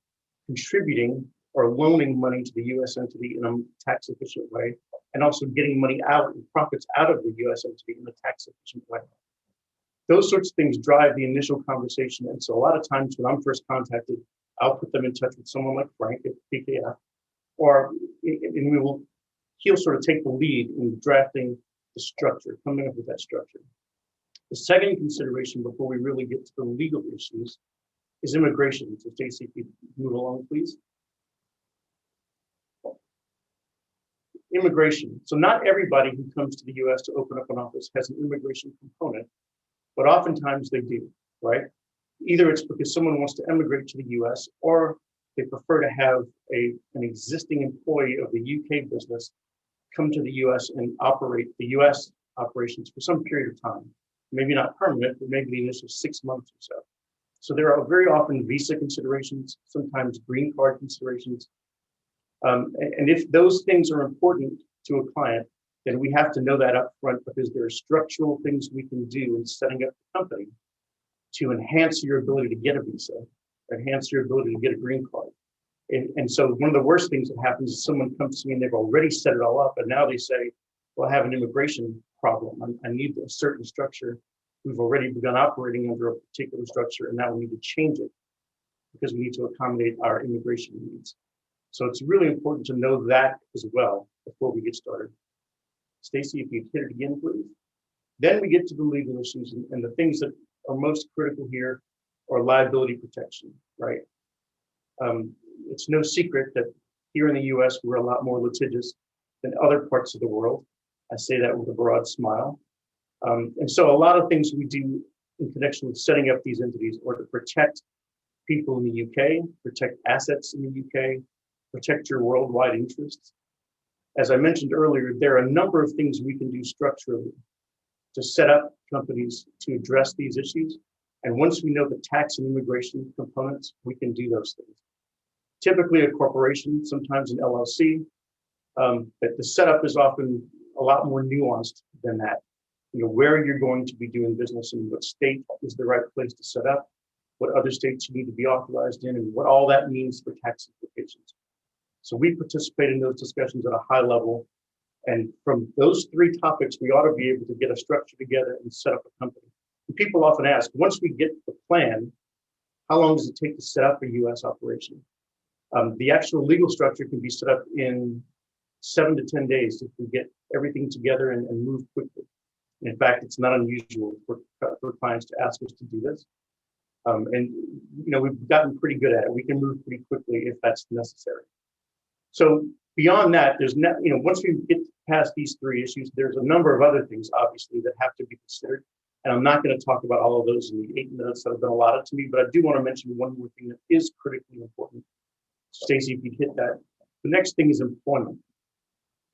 contributing or loaning money to the US entity in a tax efficient way, and also getting money out and profits out of the US entity in a tax efficient way? Those sorts of things drive the initial conversation. And so a lot of times when I'm first contacted, I'll put them in touch with someone like Frank at PKF, and he'll sort of take the lead in drafting the structure, coming up with that structure. The second consideration before we really get to the legal issues is immigration. So Stacey, if you move along, please. Immigration. So not everybody who comes to the US to open up an office has an immigration component, but oftentimes they do, right? Either it's because someone wants to emigrate to the US, or they prefer to have an existing employee of the UK business come to the US and operate the US operations for some period of time. Maybe not permanent, but maybe the initial 6 months or so. So there are very often visa considerations, sometimes green card considerations. And if those things are important to a client, then we have to know that up front, because there are structural things we can do in setting up the company to enhance your ability to get a visa, enhance your ability to get a green card. And so one of the worst things that happens is someone comes to me and they've already set it all up, and now they say, well, I have an immigration problem. I need a certain structure. We've already begun operating under a particular structure, and now we need to change it because we need to accommodate our immigration needs. So it's really important to know that as well before we get started. Stacy, if you'd hit it again, please. Then we get to the legal issues, and the things that are most critical here are liability protection, right? It's no secret that here in the US, we're a lot more litigious than other parts of the world. I say that with a broad smile. And so a lot of things we do in connection with setting up these entities are to protect people in the UK, protect assets in the UK, protect your worldwide interests. As I mentioned earlier, there are a number of things we can do structurally to set up companies to address these issues. And once we know the tax and immigration components, we can do those things. Typically a corporation, sometimes an LLC, but the setup is often a lot more nuanced than that. Where you're going to be doing business and what state is the right place to set up, what other states you need to be authorized in, and what all that means for tax implications. So we participate in those discussions at a high level. And from those three topics, we ought to be able to get a structure together and set up a company. And people often ask, once we get the plan, how long does it take to set up a US operation? The actual legal structure can be set up in 7 to 10 days if we get everything together and move quickly. In fact, it's not unusual for clients to ask us to do this. And we've gotten pretty good at it. We can move pretty quickly if that's necessary. So beyond that, there's once we get past these three issues, there's a number of other things, obviously, that have to be considered. And I'm not going to talk about all of those in the 8 minutes that have been allotted to me, but I do want to mention one more thing that is critically important. Stacey, if you hit that. The next thing is employment.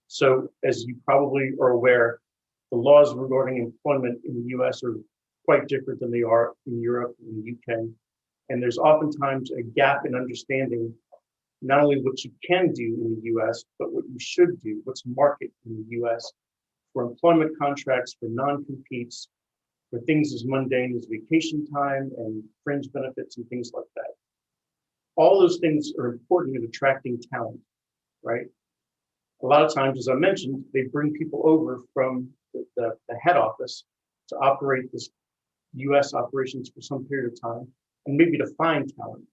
So as you probably are aware, the laws regarding employment in the US are quite different than they are in Europe and the UK. And there's oftentimes a gap in understanding not only what you can do in the US, but what you should do, what's market in the US for employment contracts, for non-competes, for things as mundane as vacation time and fringe benefits and things like that. All those things are important in attracting talent, right? A lot of times, as I mentioned, they bring people over from the head office to operate this US operations for some period of time and maybe to find talent.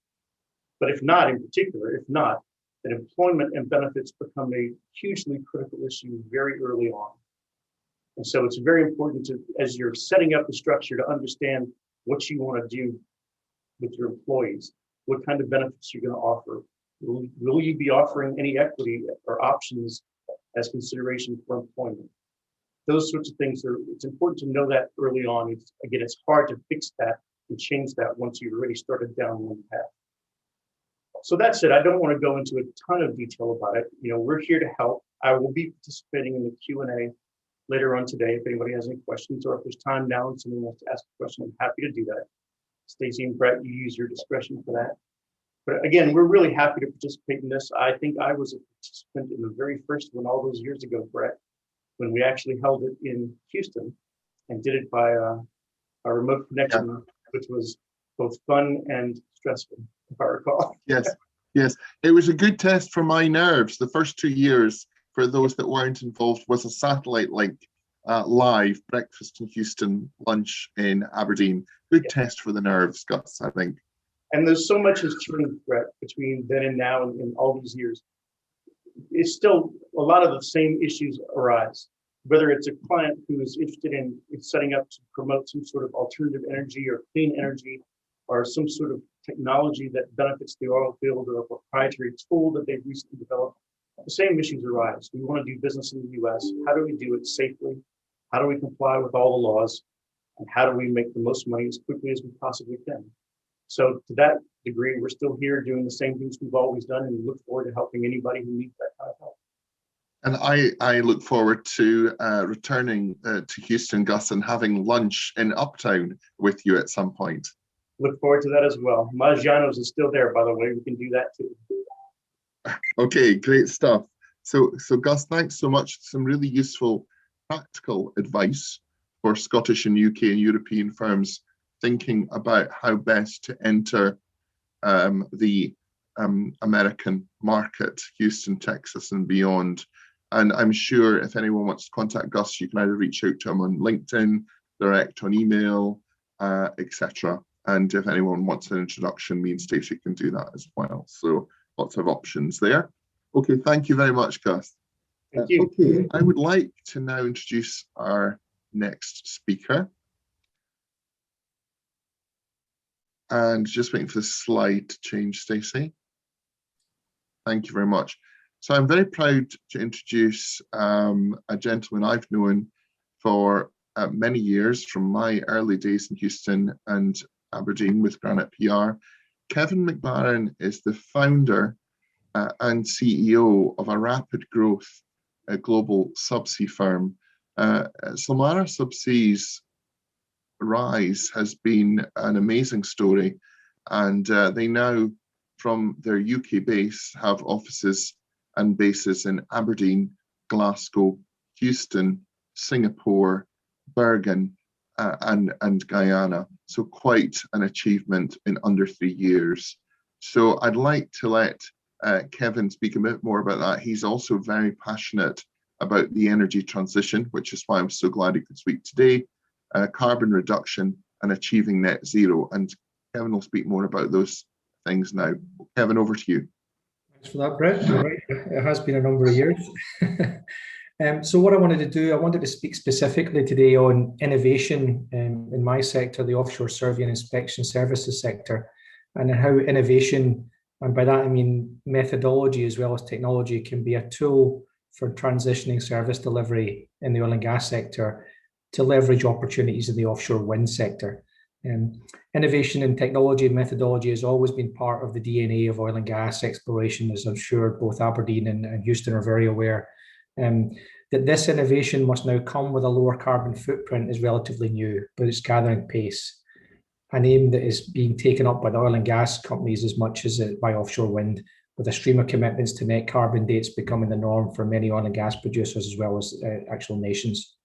But if not, in particular, then employment and benefits become a hugely critical issue very early on. And so it's very important to, as you're setting up the structure, to understand what you want to do with your employees, what kind of benefits you're going to offer. Will you be offering any equity or options as consideration for employment? Those sorts of things it's important to know that early on. It's hard to fix that and change that once you've already started down one path. So that's it. I don't want to go into a ton of detail about it. We're here to help. I will be participating in the Q&A later on today if anybody has any questions, or if there's time now and someone wants to ask a question, I'm happy to do that. Stacey and Brett, you use your discretion for that. But again, we're really happy to participate in this. I think I was a participant in the very first one all those years ago, Brett, when we actually held it in Houston and did it by a remote connection, which was both fun and stressful, if I recall. Yes. It was a good test for my nerves. The first 2 years, for those that weren't involved, was a satellite link, live, breakfast in Houston, lunch in Aberdeen. Good test for the nerves, Gus, I think. And there's so much has changed, Brett, between then and now and in all these years. It's still a lot of the same issues arise, whether it's a client who is interested in setting up to promote some sort of alternative energy or clean energy, or some sort of technology that benefits the oil field, or a proprietary tool that they've recently developed. The same issues arise. We want to do business in the US. How do we do it safely? How do we comply with all the laws? And how do we make the most money as quickly as we possibly can? So to that degree, we're still here doing the same things we've always done, and we look forward to helping anybody who needs that kind of help. And I look forward to returning to Houston, Gus, and having lunch in Uptown with you at some point. Look forward to that as well. Maggiano's is still there, by the way. We can do that too. Okay, great stuff. So Gus, thanks so much. Some really useful practical advice for Scottish and UK and European firms thinking about how best to enter the American market, Houston, Texas, and beyond. And I'm sure if anyone wants to contact Gus, you can either reach out to him on LinkedIn, direct on email, etc. And if anyone wants an introduction, me and Stacey can do that as well. So lots of options there. Okay, thank you very much, Gus. Thank you. Okay, I would like to now introduce our next speaker. And just waiting for the slide to change, Stacey. Thank you very much. So I'm very proud to introduce a gentleman I've known for many years, from my early days in Houston and Aberdeen with Granite PR. Kevin McLaren is the founder and CEO of a rapid growth global subsea firm. Solmara Subsea's rise has been an amazing story, and they now, from their UK base, have offices and bases in Aberdeen, Glasgow, Houston, Singapore, Bergen, and Guyana. So quite an achievement in under 3 years. So I'd like to let Kevin speak a bit more about that. He's also very passionate about the energy transition, which is why I'm so glad he could speak today, carbon reduction and achieving net zero. And Kevin will speak more about those things now. Kevin, over to you. Thanks for that, Brett. You're right. It has been a number of years. So what I wanted to do, I wanted to speak specifically today on innovation in my sector, the offshore survey and inspection services sector, and how innovation And by that, I mean methodology as well as technology can be a tool for transitioning service delivery in the oil and gas sector to leverage opportunities in the offshore wind sector. Innovation in technology and methodology has always been part of the DNA of oil and gas exploration, as I'm sure both Aberdeen and Houston are very aware. That this innovation must now come with a lower carbon footprint is relatively new, but it's gathering pace. An aim that is being taken up by the oil and gas companies as much as by offshore wind, with a stream of commitments to net carbon dates becoming the norm for many oil and gas producers as well as actual nations.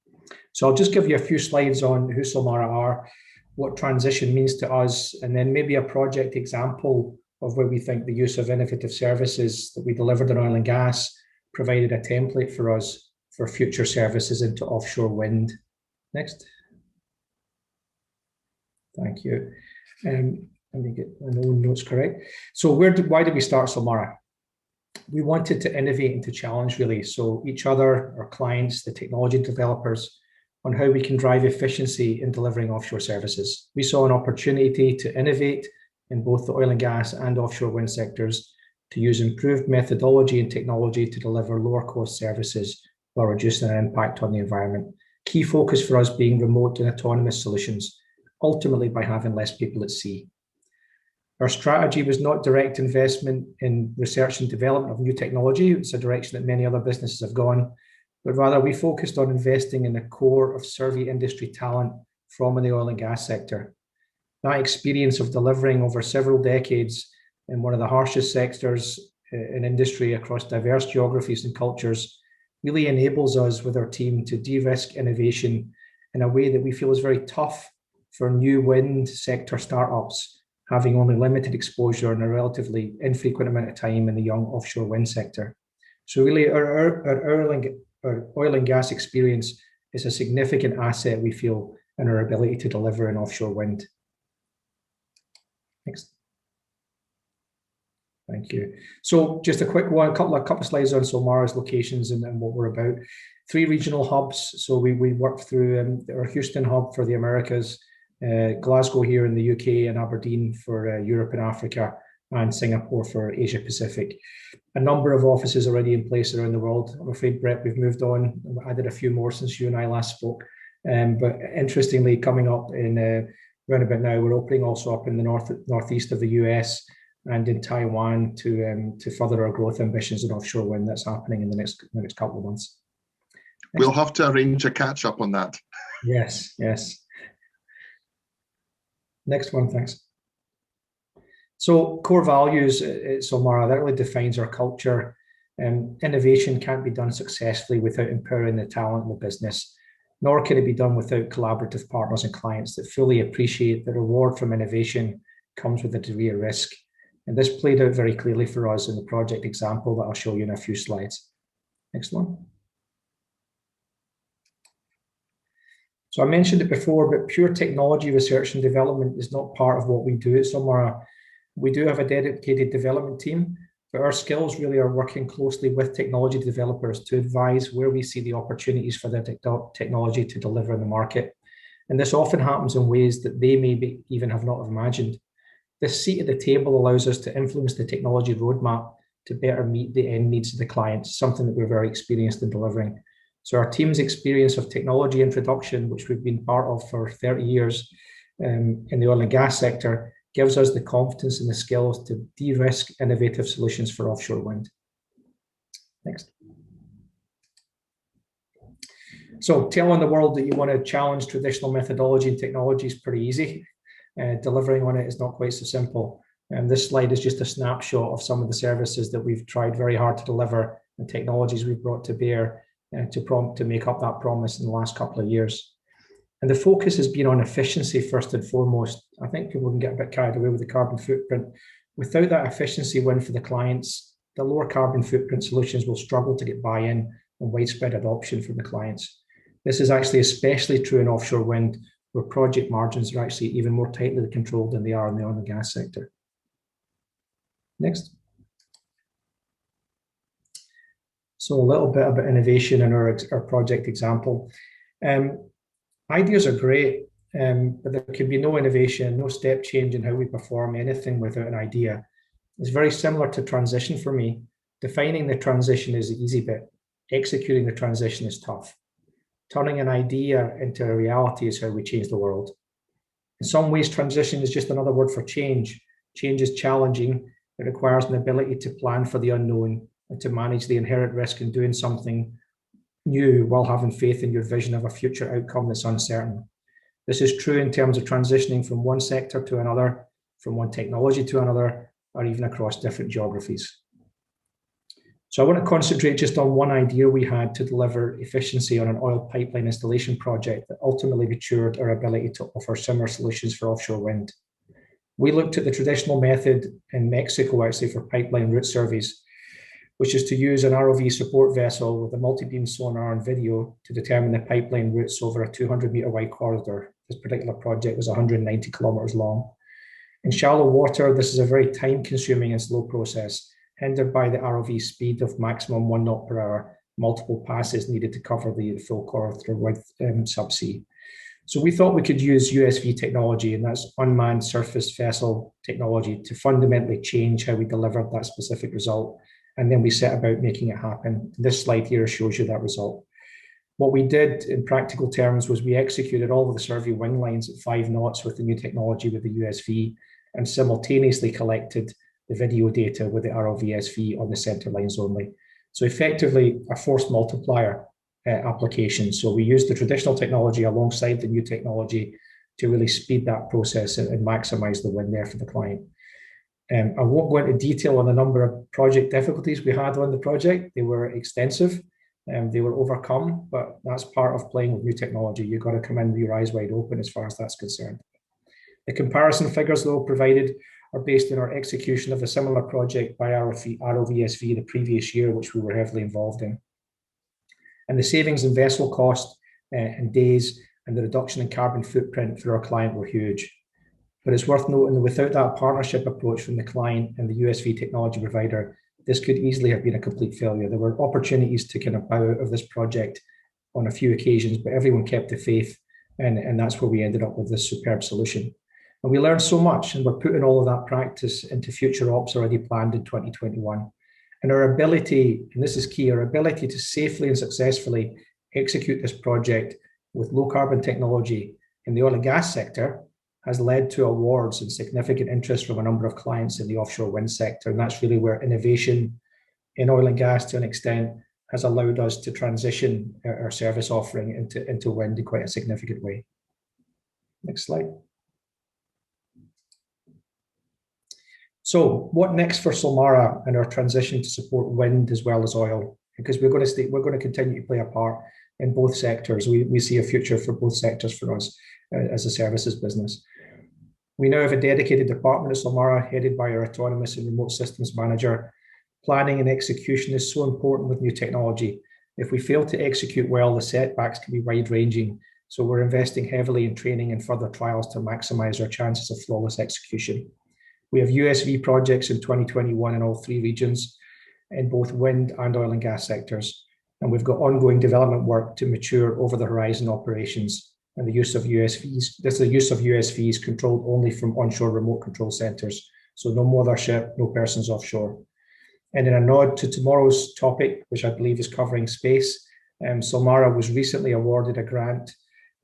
So I'll just give you a few slides on who Sulmara are, what transition means to us, and then maybe a project example of where we think the use of innovative services that we delivered in oil and gas provided a template for us for future services into offshore wind. Next. Thank you. Let me get my own notes correct. So why did we start Sulmara? We wanted to innovate and to challenge really. So each other, our clients, the technology developers, on how we can drive efficiency in delivering offshore services. We saw an opportunity to innovate in both the oil and gas and offshore wind sectors, to use improved methodology and technology to deliver lower cost services while reducing our impact on the environment. Key focus for us being remote and autonomous solutions, ultimately by having less people at sea. Our strategy was not direct investment in research and development of new technology. It's a direction that many other businesses have gone, but rather we focused on investing in the core of survey industry talent from the oil and gas sector. That experience of delivering over several decades in one of the harshest sectors in industry across diverse geographies and cultures really enables us with our team to de-risk innovation in a way that we feel is very tough for new wind sector startups, having only limited exposure in a relatively infrequent amount of time in the young offshore wind sector. So really our oil and gas experience is a significant asset, we feel, in our ability to deliver in offshore wind. Next. Thank you. So just a quick one, a couple of slides on Sulmara's locations and what we're about. 3 regional hubs. So we work through our Houston hub for the Americas, Glasgow here in the UK, and Aberdeen for Europe and Africa, and Singapore for Asia Pacific. A number of offices already in place around the world. I'm afraid, Brett, we've moved on. I added a few more since you and I last spoke. But interestingly, coming up in around about now, we're opening also up in the northeast of the US and in Taiwan to further our growth ambitions in offshore wind. That's happening in the next couple of months. We'll have to arrange a catch up on that. Yes, yes. Next one, thanks. So core values at Sulmara, that really defines our culture. Innovation can't be done successfully without empowering the talent in the business, nor can it be done without collaborative partners and clients that fully appreciate the reward from innovation comes with a degree of risk. And this played out very clearly for us in the project example that I'll show you in a few slides. Next one. So I mentioned it before, but pure technology research and development is not part of what we do at Sulmara. We do have a dedicated development team, but our skills really are working closely with technology developers to advise where we see the opportunities for their technology to deliver in the market. And this often happens in ways that they maybe even have not imagined. This seat at the table allows us to influence the technology roadmap to better meet the end needs of the clients, something that we're very experienced in delivering. So our team's experience of technology introduction, which we've been part of for 30 years in the oil and gas sector, gives us the confidence and the skills to de-risk innovative solutions for offshore wind. Next. So telling the world that you want to challenge traditional methodology and technology is pretty easy. Delivering on it is not quite so simple. And this slide is just a snapshot of some of the services that we've tried very hard to deliver and technologies we've brought to bear to make up that promise in the last couple of years. And the focus has been on efficiency first and foremost. I think people can get a bit carried away with the carbon footprint. Without that efficiency win for the clients, the lower carbon footprint solutions will struggle to get buy-in and widespread adoption from the clients. This is actually especially true in offshore wind, where project margins are actually even more tightly controlled than they are in the oil and gas sector. Next. So a little bit about innovation in our project example. Ideas are great, but there can be no innovation, no step change in how we perform anything without an idea. It's very similar to transition for me. Defining the transition is the easy bit. Executing the transition is tough. Turning an idea into a reality is how we change the world. In some ways, transition is just another word for change. Change is challenging. It requires an ability to plan for the unknown and to manage the inherent risk in doing something new while having faith in your vision of a future outcome that's uncertain. This is true in terms of transitioning from one sector to another, from one technology to another, or even across different geographies. So I want to concentrate just on one idea we had to deliver efficiency on an oil pipeline installation project that ultimately matured our ability to offer similar solutions for offshore wind. We looked at the traditional method in Mexico actually for pipeline route surveys, which is to use an ROV support vessel with a multi-beam sonar and video to determine the pipeline routes over a 200-meter wide corridor. This particular project was 190 kilometers long. In shallow water, this is a very time-consuming and slow process, hindered by the ROV speed of maximum 1 knot per hour, multiple passes needed to cover the full corridor with subsea. So we thought we could use USV technology, and that's unmanned surface vessel technology, to fundamentally change how we delivered that specific result. And then we set about making it happen. This slide here shows you that result. What we did in practical terms was we executed all of the survey wind lines at 5 knots with the new technology with the USV, and simultaneously collected the video data with the ROVSV on the center lines only. So effectively a force multiplier application. So we used the traditional technology alongside the new technology to really speed that process and maximize the win there for the client. I won't go into detail on the number of project difficulties we had on the project. They were extensive and they were overcome, but that's part of playing with new technology. You've got to come in with your eyes wide open as far as that's concerned. The comparison figures, though, provided are based on our execution of a similar project by ROVSV the previous year, which we were heavily involved in. And the savings in vessel cost and days and the reduction in carbon footprint for our client were huge. But it's worth noting that without that partnership approach from the client and the USV technology provider, this could easily have been a complete failure. There were opportunities to kind of bow out of this project on a few occasions, but everyone kept the faith, and that's where we ended up with this superb solution. And we learned so much, and we're putting all of that practice into future ops already planned in 2021. And our ability, and this is key, our ability to safely and successfully execute this project with low carbon technology in the oil and gas sector has led to awards and significant interest from a number of clients in the offshore wind sector. And that's really where innovation in oil and gas to an extent has allowed us to transition our service offering into wind in quite a significant way. Next slide. So what next for Sulmara and our transition to support wind as well as oil? Because we're going to continue to play a part in both sectors. We see a future for both sectors for us as a services business. We now have a dedicated department at Sulmara headed by our autonomous and remote systems manager. Planning and execution is so important with new technology. If we fail to execute well, the setbacks can be wide-ranging. So we're investing heavily in training and further trials to maximize our chances of flawless execution. We have USV projects in 2021 in all 3 regions in both wind and oil and gas sectors. And we've got ongoing development work to mature over the horizon operations and the use of USVs. This is the use of USVs controlled only from onshore remote control centers. So no mothership, no persons offshore. And in a nod to tomorrow's topic, which I believe is covering space, Sulmara was recently awarded a grant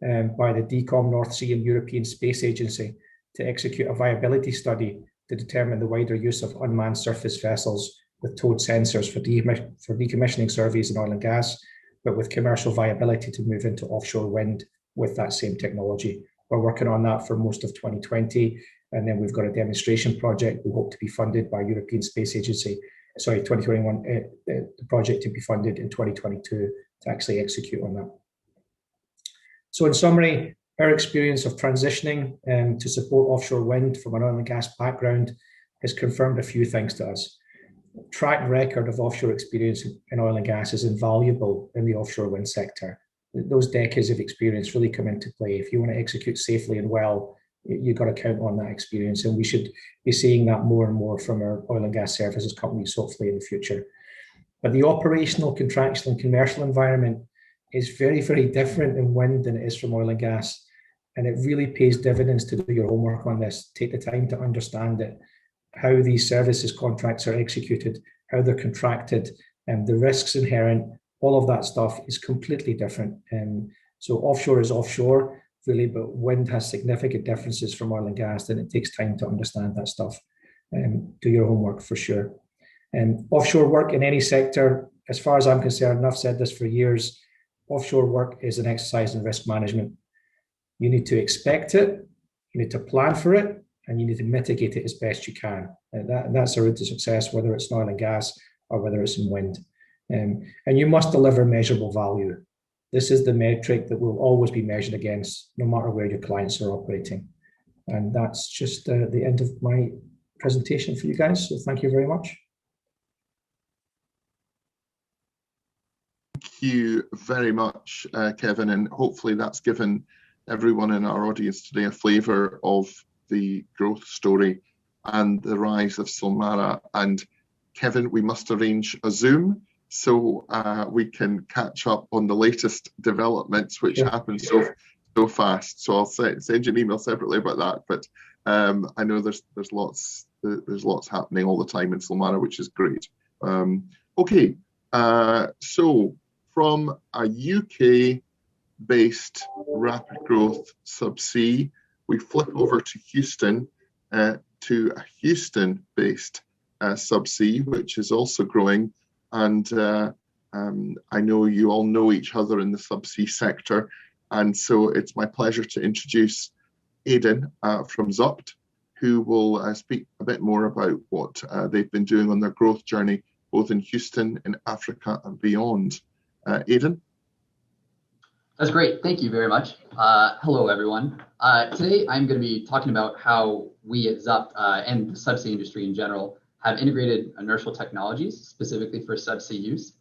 by the DCOM North Sea and European Space Agency to execute a viability study to determine the wider use of unmanned surface vessels with towed sensors for decommissioning surveys in oil and gas, but with commercial viability to move into offshore wind with that same technology. We're working on that for most of 2020, and then we've got a demonstration project we hope to be funded by European Space Agency, 2021, the project to be funded in 2022 to actually execute on that. So in summary, our experience of transitioning to support offshore wind from an oil and gas background has confirmed a few things to us. Track record of offshore experience in oil and gas is invaluable in the offshore wind sector. Those decades of experience really come into play. If you want to execute safely and well, you've got to count on that experience. And we should be seeing that more and more from our oil and gas services companies, hopefully in the future. But the operational, contractual and commercial environment is very, very different in wind than it is from oil and gas. And it really pays dividends to do your homework on this. Take the time to understand it. how these services contracts are executed, how they're contracted, and the risks inherent, all of that stuff is completely different. So offshore is offshore, really, but wind has significant differences from oil and gas, and it takes time to understand that stuff. Do your homework for sure. Offshore work in any sector, as far as I'm concerned, and I've said this for years, offshore work is an exercise in risk management. You need to expect it, you need to plan for it, and you need to mitigate it as best you can. That's a route to success, whether it's in oil and gas or whether it's in wind. And you must deliver measurable value. This is the metric that will always be measured against, no matter where your clients are operating. And that's just the end of my presentation for you guys. So thank you very much. Thank you very much, Kevin, and hopefully that's given everyone in our audience today a flavour of the growth story and the rise of Sulmara. And Kevin, we must arrange a Zoom so we can catch up on the latest developments, which happen so fast. So I'll send you an email separately about that. But I know there's lots happening all the time in Sulmara, which is great. Okay, so from a UK-based rapid growth subsea, we flip over to Houston, to a Houston-based subsea, which is also growing. And I know you all know each other in the subsea sector. And so it's my pleasure to introduce Aidan from Zupt, who will speak a bit more about what they've been doing on their growth journey, both in Houston, in Africa and beyond. Aidan? That's great. Thank you very much. Hello, everyone. Today, I'm going to be talking about how we at Zupt and the subsea industry in general have integrated inertial technologies specifically for subsea use.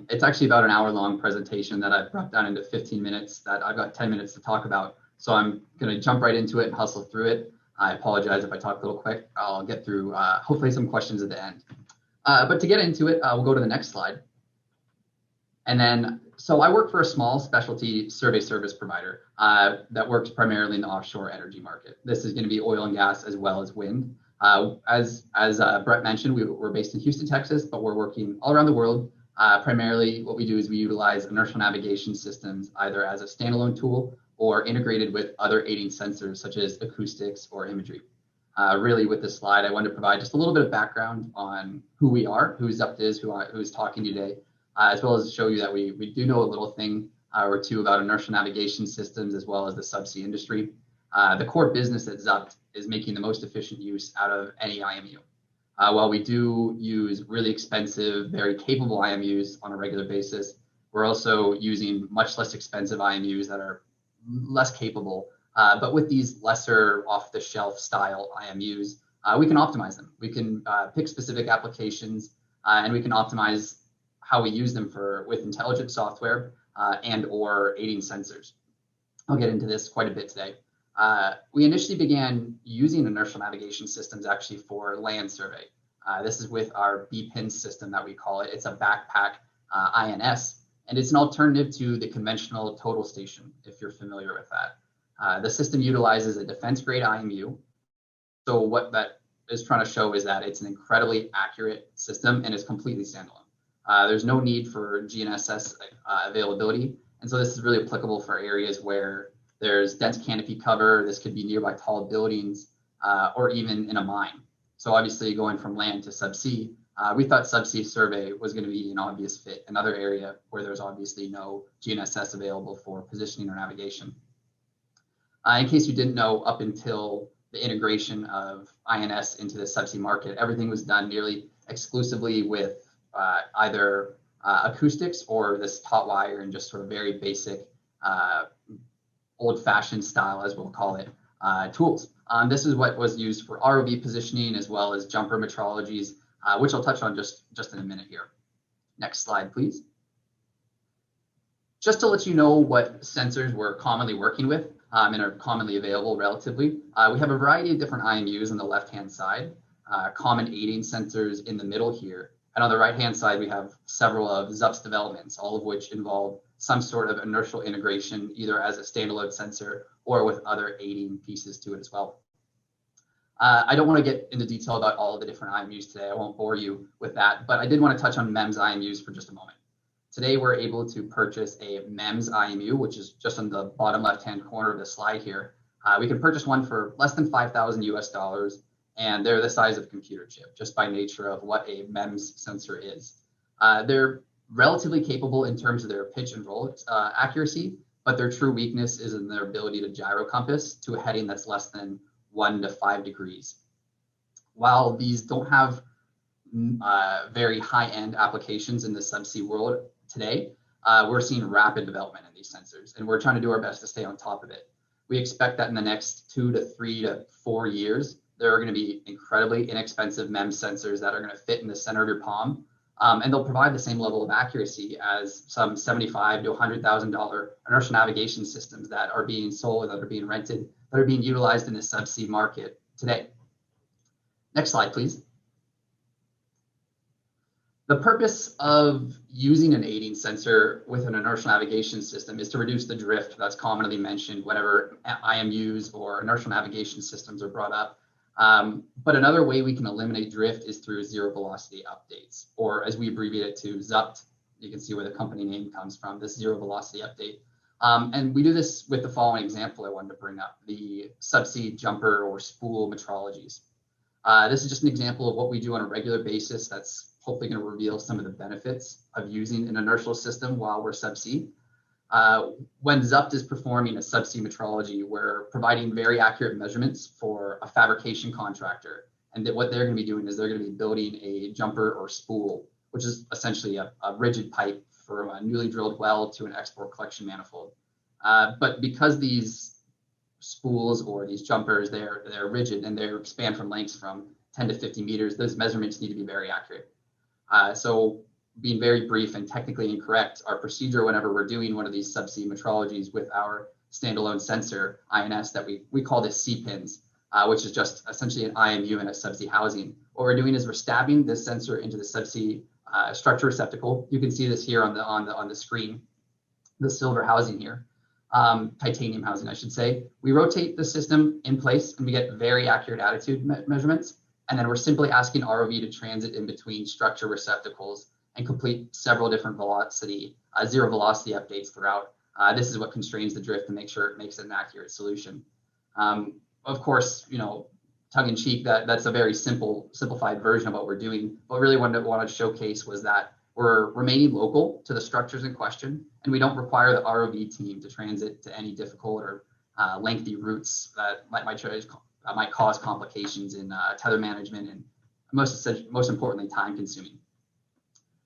It's actually about an hour-long presentation that I've brought down into 15 minutes that I've got 10 minutes to talk about. So I'm going to jump right into it and hustle through it. I apologize if I talk a little quick. I'll get through hopefully some questions at the end. But to get into it, we'll go to the next slide. And then, so I work for a small specialty survey service provider that works primarily in the offshore energy market. This is going to be oil and gas as well as wind. As Brett mentioned, we're based in Houston, Texas, but we're working all around the world. Primarily, what we do is we utilize inertial navigation systems either as a standalone tool or integrated with other aiding sensors such as acoustics or imagery. Really, with this slide, I wanted to provide just a little bit of background on who we are, who Zupt is, who's talking today, as well as show you that we do know a little thing or two about inertial navigation systems as well as the subsea industry. The core business at Zupt is making the most efficient use out of any IMU. While we do use really expensive, very capable IMUs on a regular basis, we're also using much less expensive IMUs that are less capable. But with these lesser off-the-shelf style IMUs, we can optimize them. We can pick specific applications and we can optimize how we use them with intelligent software and or aiding sensors. I'll get into this quite a bit today. We initially began using inertial navigation systems actually for land survey. This is with our BPIN system that we call it. It's a backpack INS, and it's an alternative to the conventional total station, if you're familiar with that. The system utilizes a defense-grade IMU. So what that is trying to show is that it's an incredibly accurate system and is completely standalone. There's no need for GNSS availability, and so this is really applicable for areas where there's dense canopy cover. This could be nearby tall buildings or even in a mine. So obviously going from land to subsea, we thought subsea survey was going to be an obvious fit, another area where there's obviously no GNSS available for positioning or navigation. In case you didn't know, up until the integration of INS into the subsea market, everything was done nearly exclusively with either acoustics or this taut wire and just sort of very basic old-fashioned style, as we'll call it, tools. This is what was used for ROV positioning as well as jumper metrologies, which I'll touch on just in a minute here. Next slide, please. Just to let you know what sensors we're commonly working with and are commonly available relatively, we have a variety of different IMUs on the left-hand side, common aiding sensors in the middle here. And on the right-hand side, we have several of Zupt's developments, all of which involve some sort of inertial integration, either as a standalone sensor or with other aiding pieces to it as well. I don't want to get into detail about all of the different IMUs today. I won't bore you with that, but I did want to touch on MEMS IMUs for just a moment. Today, we're able to purchase a MEMS IMU, which is just on the bottom left-hand corner of the slide here. We can purchase one for less than 5,000 US dollars, and they're the size of a computer chip, just by nature of what a MEMS sensor is. They're relatively capable in terms of their pitch and roll accuracy, but their true weakness is in their ability to gyro compass to a heading that's less than 1 to 5 degrees. While these don't have very high-end applications in the subsea world today, we're seeing rapid development in these sensors, and we're trying to do our best to stay on top of it. We expect that in the next 2 to 3 to 4 years, there are going to be incredibly inexpensive MEMS sensors that are going to fit in the center of your palm, and they'll provide the same level of accuracy as some $75,000 to $100,000 inertial navigation systems that are being sold, that are being rented, that are being utilized in the subsea market today. Next slide, please. The purpose of using an aiding sensor with an inertial navigation system is to reduce the drift that's commonly mentioned whenever IMUs or inertial navigation systems are brought up. But another way we can eliminate drift is through zero velocity updates, or as we abbreviate it to ZUPT. You can see where the company name comes from, this zero velocity update. And we do this with the following example I wanted to bring up, the subsea jumper or spool metrologies. This is just an example of what we do on a regular basis that's hopefully going to reveal some of the benefits of using an inertial system while we're subsea. When ZUPT is performing a subsea metrology, we're providing very accurate measurements for a fabrication contractor. And what they're going to be doing is they're going to be building a jumper or spool, which is essentially a rigid pipe from a newly drilled well to an export collection manifold. But because these spools or these jumpers, they're rigid and they span from lengths from 10 to 50 meters, those measurements need to be very accurate. So being very brief and technically incorrect, our procedure whenever we're doing one of these subsea metrologies with our standalone sensor, INS, that we call this C-pins, which is just essentially an IMU in a subsea housing. What we're doing is we're stabbing this sensor into the subsea structure receptacle. You can see this here on the screen, the silver housing here, titanium housing, I should say. We rotate the system in place and we get very accurate attitude measurements. And then we're simply asking ROV to transit in between structure receptacles and complete several different zero velocity updates throughout. This is what constrains the drift to make sure it makes it an accurate solution. Of course, tongue in cheek, that's a very simplified version of what we're doing. But really what I wanted to showcase was that we're remaining local to the structures in question, and we don't require the ROV team to transit to any difficult or lengthy routes that might cause complications in tether management and most importantly, time consuming.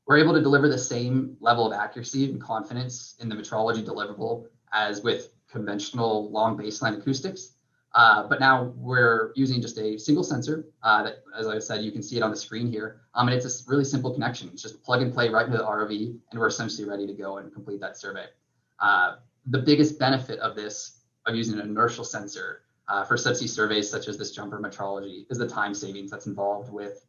We're able to deliver the same level of accuracy and confidence in the metrology deliverable as with conventional long baseline acoustics. But now we're using just a single sensor that, as I said, you can see it on the screen here. And it's a really simple connection. It's just plug and play right into the ROV, and we're essentially ready to go and complete that survey. The biggest benefit of using an inertial sensor for subsea surveys such as this jumper metrology is the time savings that's involved with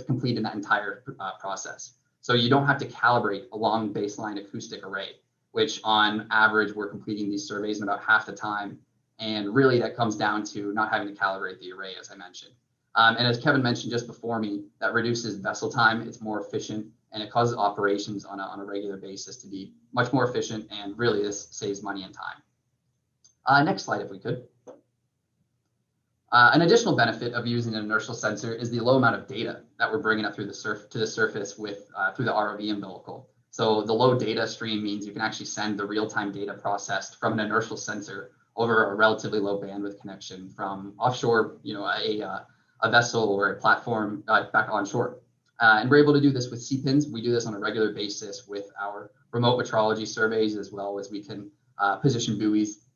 completing that entire process. So you don't have to calibrate a long baseline acoustic array, which on average we're completing these surveys in about half the time. And really that comes down to not having to calibrate the array, as I mentioned. And as Kevin mentioned just before me, that reduces vessel time, it's more efficient, and it causes operations on a regular basis to be much more efficient, and really this saves money and time. Next slide, if we could. An additional benefit of using an inertial sensor is the low amount of data that we're bringing up to the surface through the ROV umbilical. So the low data stream means you can actually send the real-time data processed from an inertial sensor over a relatively low bandwidth connection from offshore, a vessel or a platform back onshore. And we're able to do this with C-pins. We do this on a regular basis with our remote metrology surveys, as well as we can position buoys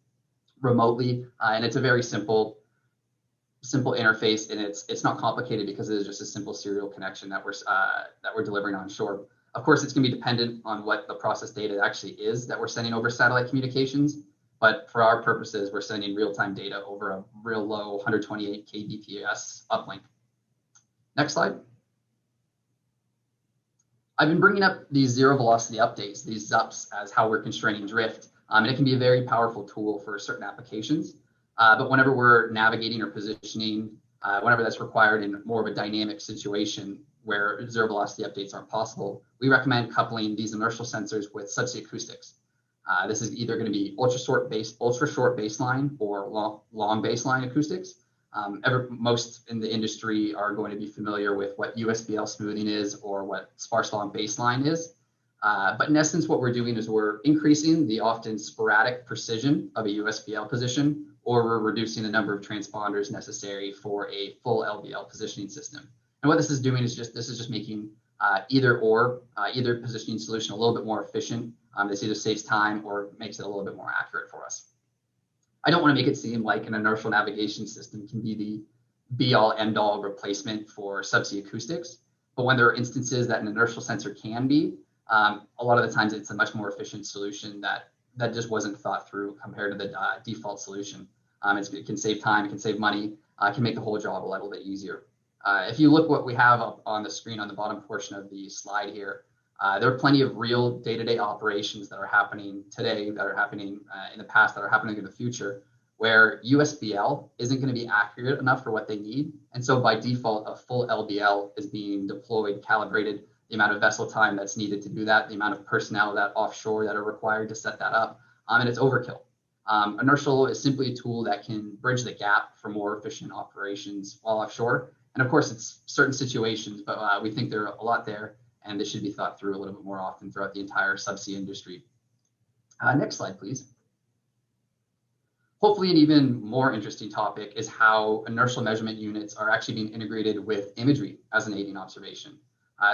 remotely. And it's a very simple interface, and it's not complicated because it is just a simple serial connection that we're delivering on shore. Of course, it's going to be dependent on what the process data actually is that we're sending over satellite communications. But for our purposes, we're sending real-time data over a real low 128 kbps uplink. Next slide. I've been bringing up these zero velocity updates, these ZUPs, as how we're constraining drift. And it can be a very powerful tool for certain applications. But whenever we're navigating or positioning whenever that's required in more of a dynamic situation where zero velocity updates aren't possible, we recommend coupling these inertial sensors with subsea acoustics. This is either going to be ultra short baseline or long baseline acoustics. Most in the industry are going to be familiar with what USBL smoothing is or what sparse long baseline is. But in essence, what we're doing is we're increasing the often sporadic precision of a USBL position, or we're reducing the number of transponders necessary for a full LBL positioning system. And what this is doing is just making either positioning solution a little bit more efficient. This either saves time or makes it a little bit more accurate for us. I don't want to make it seem like an inertial navigation system can be the be-all, end-all replacement for subsea acoustics, but when there are instances that an inertial sensor can be, a lot of the times it's a much more efficient solution that just wasn't thought through compared to the default solution. It can save time, it can save money, can make the whole job a little bit easier. If you look what we have up on the screen on the bottom portion of the slide here, there are plenty of real day-to-day operations that are happening today, that are happening in the past, that are happening in the future, where USBL isn't going to be accurate enough for what they need. And so by default, a full LBL is being deployed, calibrated, the amount of vessel time that's needed to do that, the amount of personnel that offshore that are required to set that up, and it's overkill. Inertial is simply a tool that can bridge the gap for more efficient operations while offshore. And of course, it's certain situations, but we think there are a lot there, and this should be thought through a little bit more often throughout the entire subsea industry. Next slide, please. Hopefully, an even more interesting topic is how inertial measurement units are actually being integrated with imagery as an aiding observation.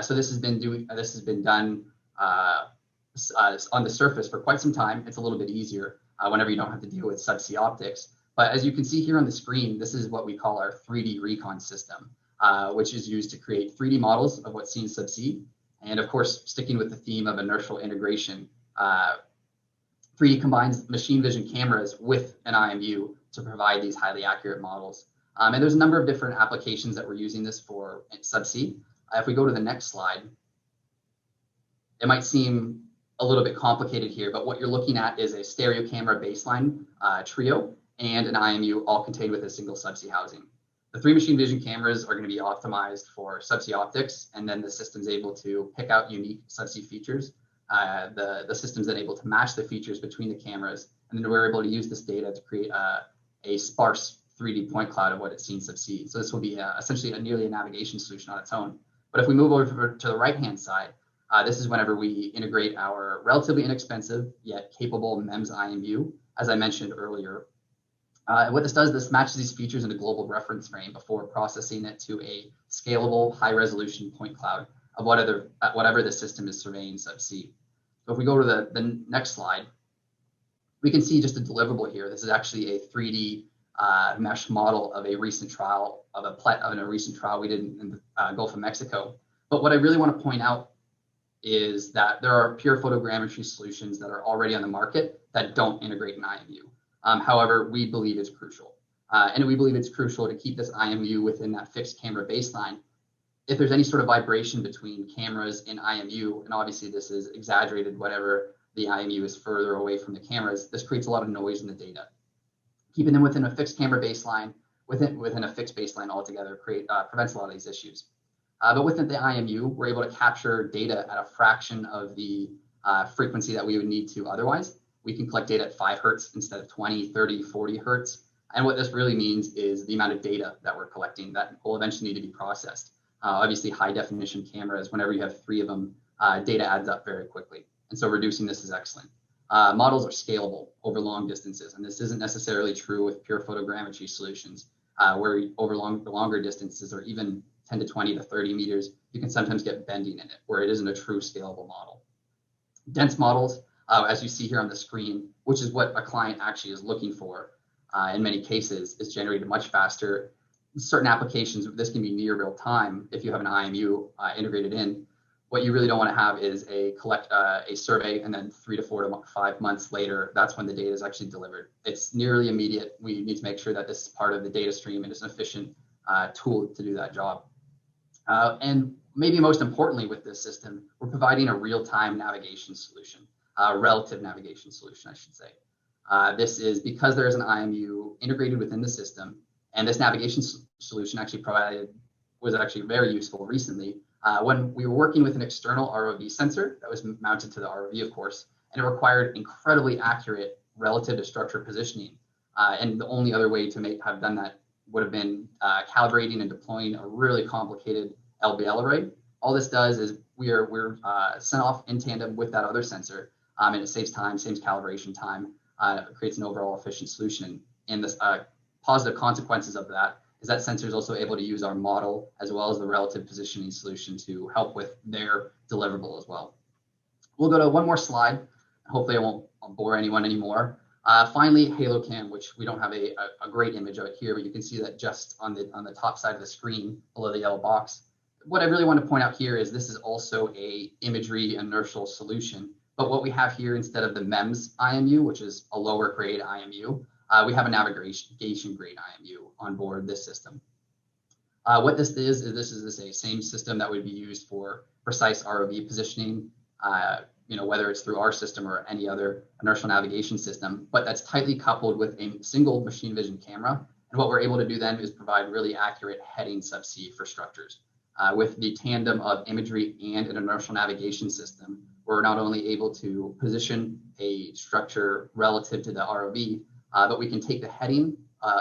So this has been done on the surface for quite some time. It's a little bit easier whenever you don't have to deal with subsea optics. But as you can see here on the screen, this is what we call our 3D recon system, which is used to create 3D models of what's seen subsea. And of course, sticking with the theme of inertial integration, 3D combines machine vision cameras with an IMU to provide these highly accurate models. And there's a number of different applications that we're using this for subsea. If we go to the next slide, it might seem a little bit complicated here, but what you're looking at is a stereo camera baseline trio and an IMU all contained with a single subsea housing. The 3 machine vision cameras are going to be optimized for subsea optics, and then the system's able to pick out unique subsea features. The system's then able to match the features between the cameras, and then we're able to use this data to create a sparse 3D point cloud of what it's seen subsea. So this will be essentially nearly a navigation solution on its own. But if we move over to the right-hand side, this is whenever we integrate our relatively inexpensive yet capable MEMS IMU, as I mentioned earlier. What this does, this matches these features in a global reference frame before processing it to a scalable, high-resolution point cloud of whatever the system is surveying subsea. So if we go to the next slide, we can see just a deliverable here. This is actually a 3D mesh model of a recent trial we did in the Gulf of Mexico. But what I really want to point out is that there are pure photogrammetry solutions that are already on the market that don't integrate an IMU. However, we believe it's crucial. And we believe it's crucial to keep this IMU within that fixed camera baseline. If there's any sort of vibration between cameras and IMU, and obviously this is exaggerated whenever the IMU is further away from the cameras, this creates a lot of noise in the data. Keeping them within a fixed camera baseline, within a fixed baseline altogether, prevents a lot of these issues. But within the IMU, we're able to capture data at a fraction of the frequency that we would need to otherwise. We can collect data at 5 hertz instead of 20, 30, 40 hertz. And what this really means is the amount of data that we're collecting that will eventually need to be processed. Obviously, high definition cameras, whenever you have 3 of them, data adds up very quickly. And so reducing this is excellent. Models are scalable over long distances, and this isn't necessarily true with pure photogrammetry solutions, where over longer distances, or even 10 to 20 to 30 meters, you can sometimes get bending in it, where it isn't a true scalable model. Dense models, as you see here on the screen, which is what a client actually is looking for in many cases, is generated much faster. Certain applications, this can be near real time if you have an IMU integrated in. What you really don't want to have is a survey and then 3 to 4 to 5 months later, that's when the data is actually delivered. It's nearly immediate. We need to make sure that this is part of the data stream and it's an efficient tool to do that job. And maybe most importantly with this system, we're providing a real-time navigation solution, relative navigation solution, I should say. This is because there is an IMU integrated within the system, and this navigation solution was actually very useful recently when we were working with an external ROV sensor that was mounted to the ROV, of course, and it required incredibly accurate relative to structure positioning. And the only other way to have done that would have been calibrating and deploying a really complicated LBL array. All this does is we're sent off in tandem with that other sensor, and it saves time, saves calibration time, creates an overall efficient solution. And the positive consequences of that is that sensor is also able to use our model as well as the relative positioning solution to help with their deliverable as well. We'll go to one more slide. Hopefully I won't bore anyone anymore. Finally, HaloCam, which we don't have a great image of it here, but you can see that just on the top side of the screen below the yellow box. What I really want to point out here is this is also a imagery inertial solution. But what we have here, instead of the MEMS IMU, which is a lower grade IMU, we have a navigation grade IMU on board this system. What this is a same system that would be used for precise ROV positioning, whether it's through our system or any other inertial navigation system, but that's tightly coupled with a single machine vision camera. And what we're able to do then is provide really accurate heading subsea for structures. With the tandem of imagery and an inertial navigation system, we're not only able to position a structure relative to the ROV, but we can take the heading,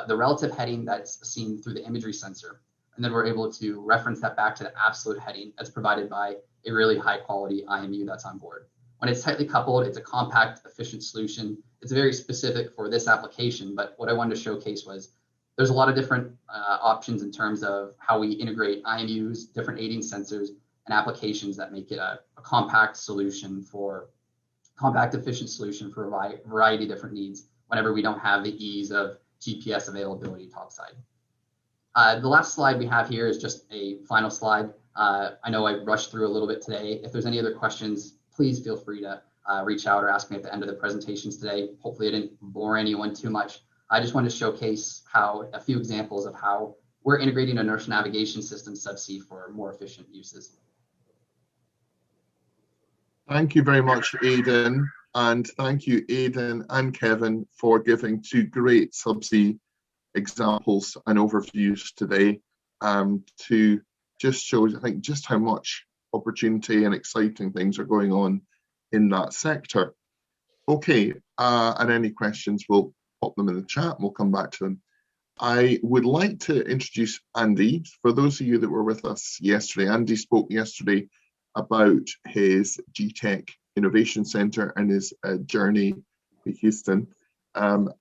the relative heading that's seen through the imagery sensor, and then we're able to reference that back to the absolute heading that's provided by a really high quality IMU that's on board. When it's tightly coupled, it's a compact, efficient solution. It's very specific for this application, but what I wanted to showcase was there's a lot of different options in terms of how we integrate IMUs, different aiding sensors, and applications that make it a compact efficient solution for a variety of different needs whenever we don't have the ease of GPS availability topside. The last slide we have here is just a final slide. I know I rushed through a little bit today. If there's any other questions, please feel free to reach out or ask me at the end of the presentations today. Hopefully I didn't bore anyone too much. I just wanted to showcase a few examples of how we're integrating inertial navigation systems subsea for more efficient uses. Thank you very much, Aidan. And thank you, Aidan and Kevin, for giving two great subsea examples and overviews today to just show, I think, just how much opportunity and exciting things are going on in that sector. Okay, and any questions, we'll pop them in the chat and we'll come back to them. I would like to introduce Andy. For those of you that were with us yesterday, Andy spoke yesterday about his GTech Innovation Center and his journey to Houston.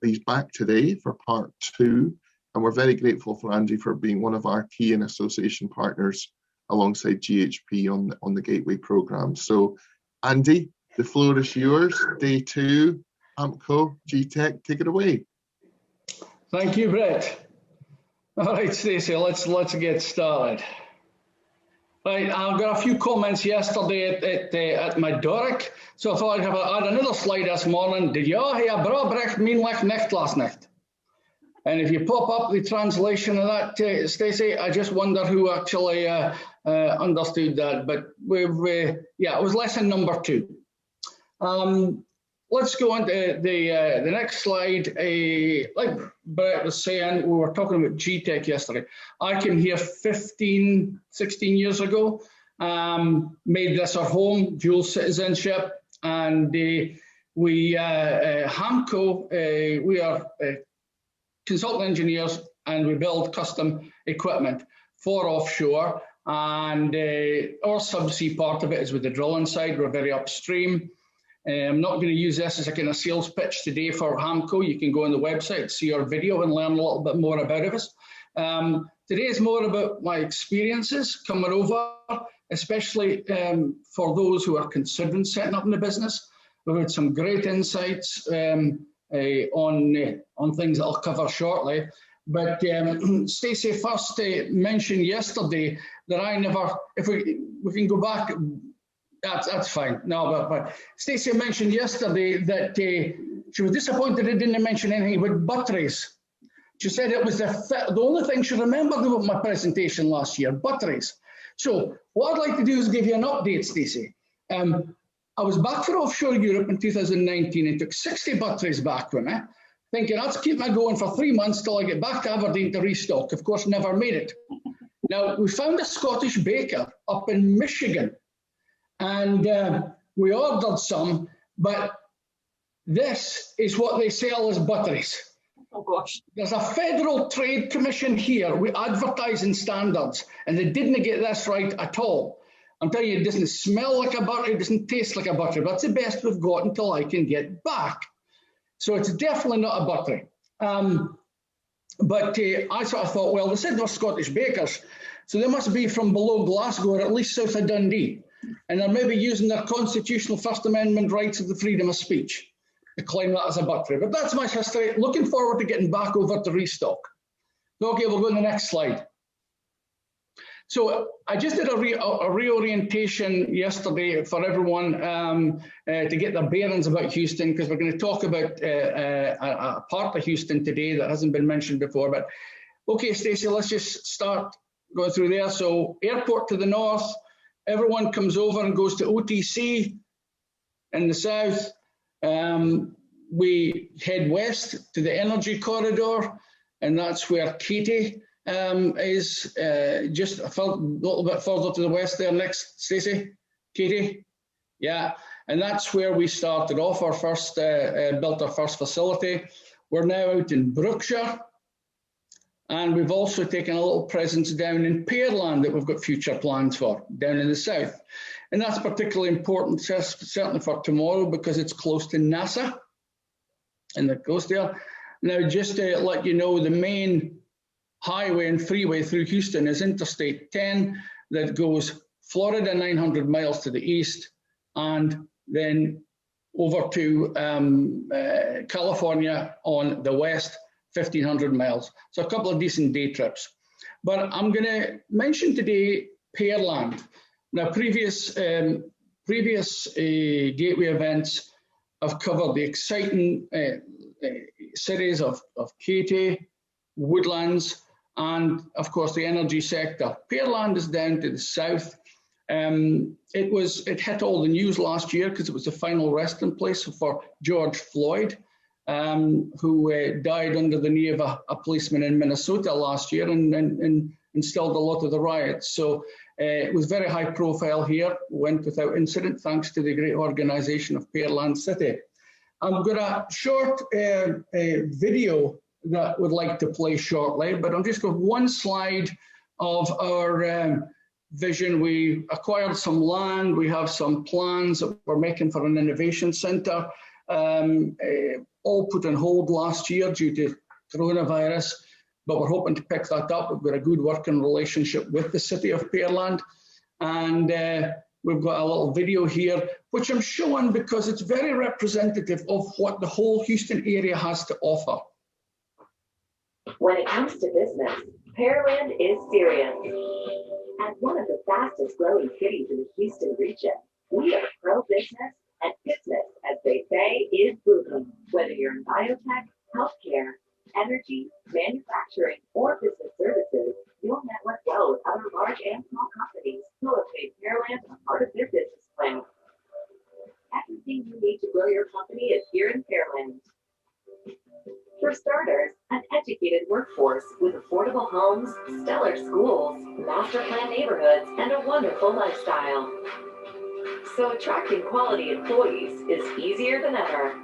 He's back today for part 2, and we're very grateful for Andy for being one of our key and association partners alongside GHP on the Gateway program. So Andy, the floor is yours. Day 2, AMCO, GTech, take it away. Thank you, Brett. All right, Stacey, let's get started. Right, I got a few comments yesterday at my dork, so I thought I'd add another slide this morning. Did you hear bra bericht min licht nicht last night? And if you pop up the translation of that, Stacey, I just wonder who actually understood that. But yeah, it was lesson number 2. Let's go on to the next slide. Like Brett was saying, we were talking about GTech yesterday. I came here 16 years ago, made this our home, dual citizenship, and we, HAMCO, we are consultant engineers, and we build custom equipment for offshore, and our subsea part of it is with the drilling side. We're very upstream. I'm not going to use this as a kind of sales pitch today for HAMCO. You can go on the website, see our video, and learn a little bit more about us. Today is more about my experiences coming over, especially for those who are considering setting up in the business. We've had some great insights on things that I'll cover shortly. But Stacey first mentioned yesterday that I never, if we can go back, that's fine. No, but Stacey mentioned yesterday that she was disappointed I didn't mention anything about batteries. She said it was the only thing she remembered about my presentation last year, batteries. So what I'd like to do is give you an update, Stacey. I was back for offshore Europe in 2019 and took 60 batteries back with me. thinking that's keep me going for 3 months till I get back to Aberdeen to restock. Of course, never made it. Now, we found a Scottish baker up in Michigan, and we ordered some, but this is what they sell as batteries. Oh gosh. There's a Federal Trade Commission here with advertising standards, and they didn't get this right at all. I'm telling you, it doesn't smell like a battery, it doesn't taste like a battery, but it's the best we've got until I can get back. So it's definitely not a battery. But I sort of thought, well, they said they're Scottish bakers, so they must be from below Glasgow or at least south of Dundee. And they're maybe using their constitutional First Amendment rights of the freedom of speech to claim that as a battery. But that's my history. Looking forward to getting back over to restock. Okay, we'll go to the next slide. So I just did a reorientation yesterday for everyone to get their bearings about Houston, because we're going to talk about a part of Houston today that hasn't been mentioned before. But okay, Stacey, let's just start going through there. So airport to the north, everyone comes over and goes to OTC in the south. We head west to the energy corridor, and that's where Katie is just a little bit further to the west there. Next, Stacey, Katie. Yeah, and that's where we started off our first, built our first facility. We're now out in Brookshire, and we've also taken a little presence down in Pearland that we've got future plans for, down in the south. And that's particularly important, certainly for tomorrow, because it's close to NASA and the coast there. Now, just to let you know, the main highway and freeway through Houston is Interstate 10 that goes Florida 900 miles to the east and then over to California on the west, 1,500 miles. So a couple of decent day trips. But I'm going to mention today Pearland. Now, previous Gateway events have covered the exciting cities of Katy, Woodlands, and of course the energy sector. Pearland is down to the south. It hit all the news last year because it was the final resting place for George Floyd, who died under the knee of a policeman in Minnesota last year and instilled a lot of the riots. So it was very high profile here, went without incident thanks to the great organization of Pearland City. I've got a short video that I would like to play shortly, but I'm just going one slide of our vision. We acquired some land. We have some plans that we're making for an innovation center, all put on hold last year due to coronavirus, but we're hoping to pick that up. We've got a good working relationship with the city of Pearland, and we've got a little video here, which I'm showing because it's very representative of what the whole Houston area has to offer. When it comes to business, Pearland is serious. As one of the fastest growing cities in the Houston region, we are pro-business, and business, as they say, is booming. Whether you're in biotech, healthcare, energy, manufacturing, or business services, you'll network well with other large and small companies who have made Pearland a part of their business plan. Everything you need to grow your company is here in Pearland. For starters, an educated workforce with affordable homes, stellar schools, master plan neighborhoods, and a wonderful lifestyle. So attracting quality employees is easier than ever.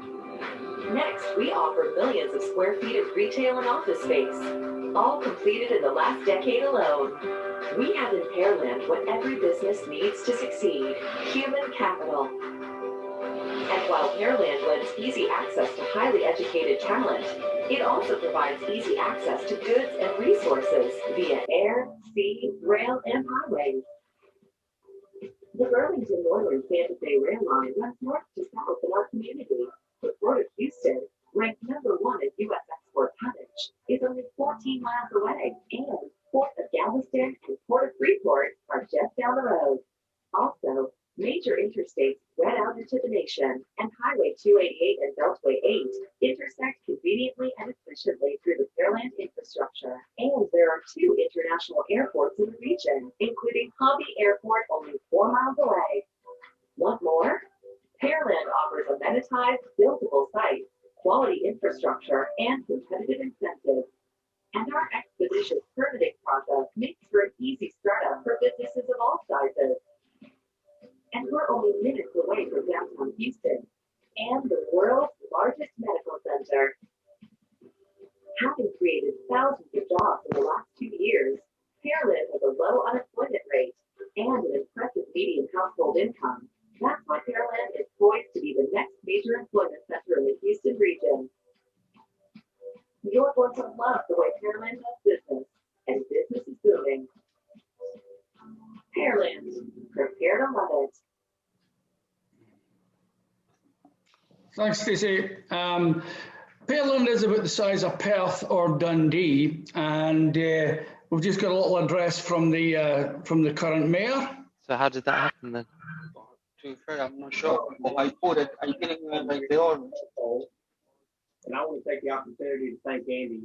Next, we offer millions of square feet of retail and office space, all completed in the last decade alone. We have in Pearland what every business needs to succeed: human capital. And while Pearland lends easy access to highly educated talent, it also provides easy access to goods and resources via air, sea, rail, and highways. The Burlington Northern Santa Fe Rail Line runs north to south in our community. The Port of Houston, ranked #1 in U.S. export tonnage, is only 14 miles away, and Port of Galveston and Port of Freeport are just down the road. Also, major interstates spread out into the nation, and Highway 288 and Beltway 8 intersect conveniently and efficiently through the Pearland infrastructure. And there are 2 international airports in the region, including Hobby Airport only 4 miles away. Want more? Pearland offers amenitized, buildable sites, quality infrastructure, and competitive incentives. And our expeditious permitting process makes for an easy startup for businesses of all sizes. And we're only minutes away from downtown Houston and the world's largest medical center. Having created thousands of jobs in the last 2 years, Pearland has a low unemployment rate and an impressive median household income. That's why Pearland is poised to be the next major employment center in the Houston region. You're going to love the way Pearland does business, and business is booming. Pearland, prepare to love it. Thanks, Stacey. Pearland is about the size of Perth or Dundee, and we've just got a little address from the current mayor. So how did that happen then? To be fair, I'm not sure. I put it, I didn't like the order. And I want to take the opportunity to thank Andy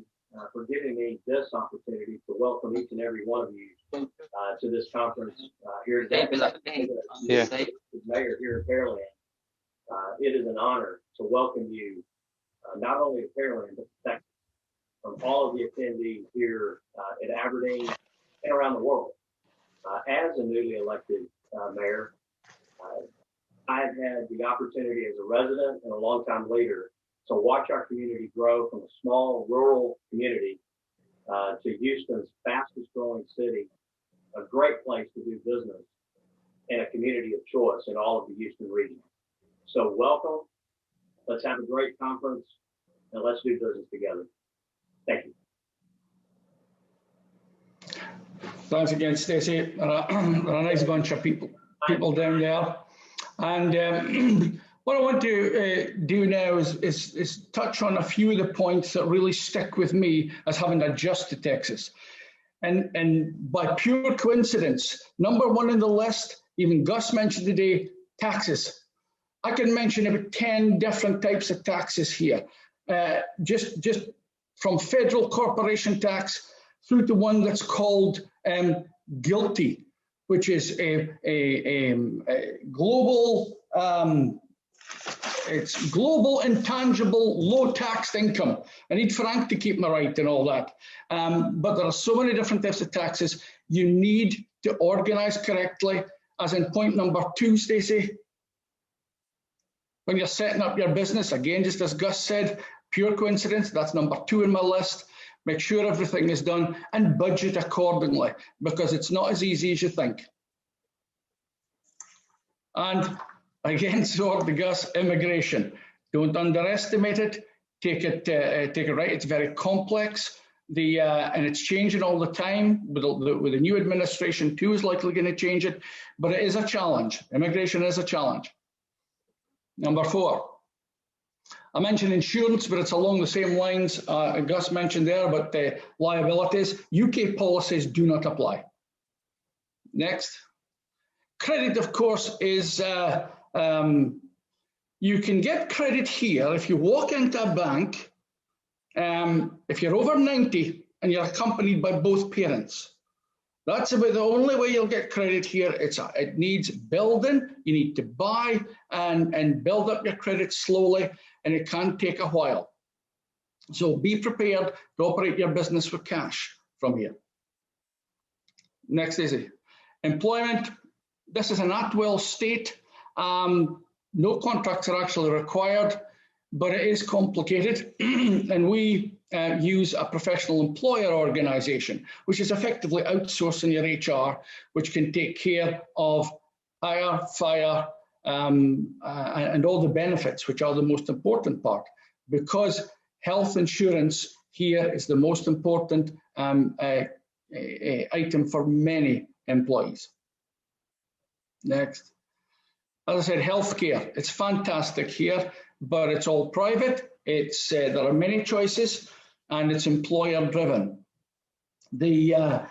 for giving me this opportunity to welcome each and every one of you to this conference here today. Yeah. As mayor here in Pearland, it is an honor to welcome you not only to Pearland, but to Texas, from all of the attendees here at Aberdeen and around the world. As a newly elected mayor, I've had the opportunity as a resident and a longtime leader to watch our community grow from a small rural community to Houston's fastest growing city, a great place to do business, and a community of choice in all of the Houston region. So welcome. Let's have a great conference and let's do business together. Thank you. Thanks again, Stacey. A nice bunch of people down there. And what I want to do now is touch on a few of the points that really stick with me as having adjusted Texas. And by pure coincidence, number one in the list, even Gus mentioned today, taxes. I can mention about 10 different types of taxes here, just from federal corporation tax through to one that's called GILTI, which is a global, it's global intangible low taxed income. I need Frank to keep me right and all that. But there are so many different types of taxes. You need to organize correctly, as in point number 2, Stacey. When you're setting up your business, again, just as Gus said, pure coincidence, that's number 2 in my list. Make sure everything is done and budget accordingly, because it's not as easy as you think. And again, so the Gus, immigration. Don't underestimate it. Take it right. It's very complex. And it's changing all the time. With the new administration too, is likely going to change it. But it is a challenge. Immigration is a challenge. Number 4. I mentioned insurance, but it's along the same lines Gus mentioned there, but liabilities. UK policies do not apply. Next. Credit, of course, is, you can get credit here if you walk into a bank, if you're over 90 and you're accompanied by both parents. That's about the only way you'll get credit here. It needs building. You need to buy and build up your credit slowly, and it can take a while. So be prepared to operate your business with cash from here. Next is employment. This is an at-will state. No contracts are actually required, but it is complicated. And we use a professional employer organization, which is effectively outsourcing your HR, which can take care of hire, fire, and all the benefits, which are the most important part, because health insurance here is the most important item for many employees. Next. As I said, healthcare, it's fantastic here, but it's all private. There are many choices, and it's employer driven. It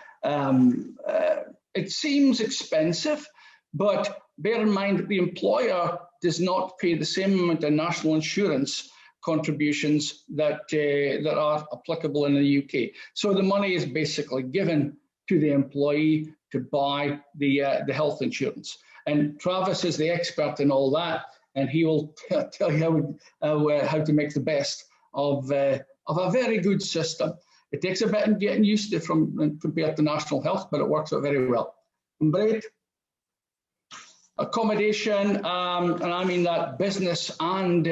seems expensive, but bear in mind that the employer does not pay the same amount of national insurance contributions that are applicable in the UK. So the money is basically given to the employee to buy the health insurance. And Travis is the expert in all that. and he will tell you how to make the best of a very good system. It takes a bit of getting used to compared to National Health, but it works out very well. Great. Accommodation, and I mean that business and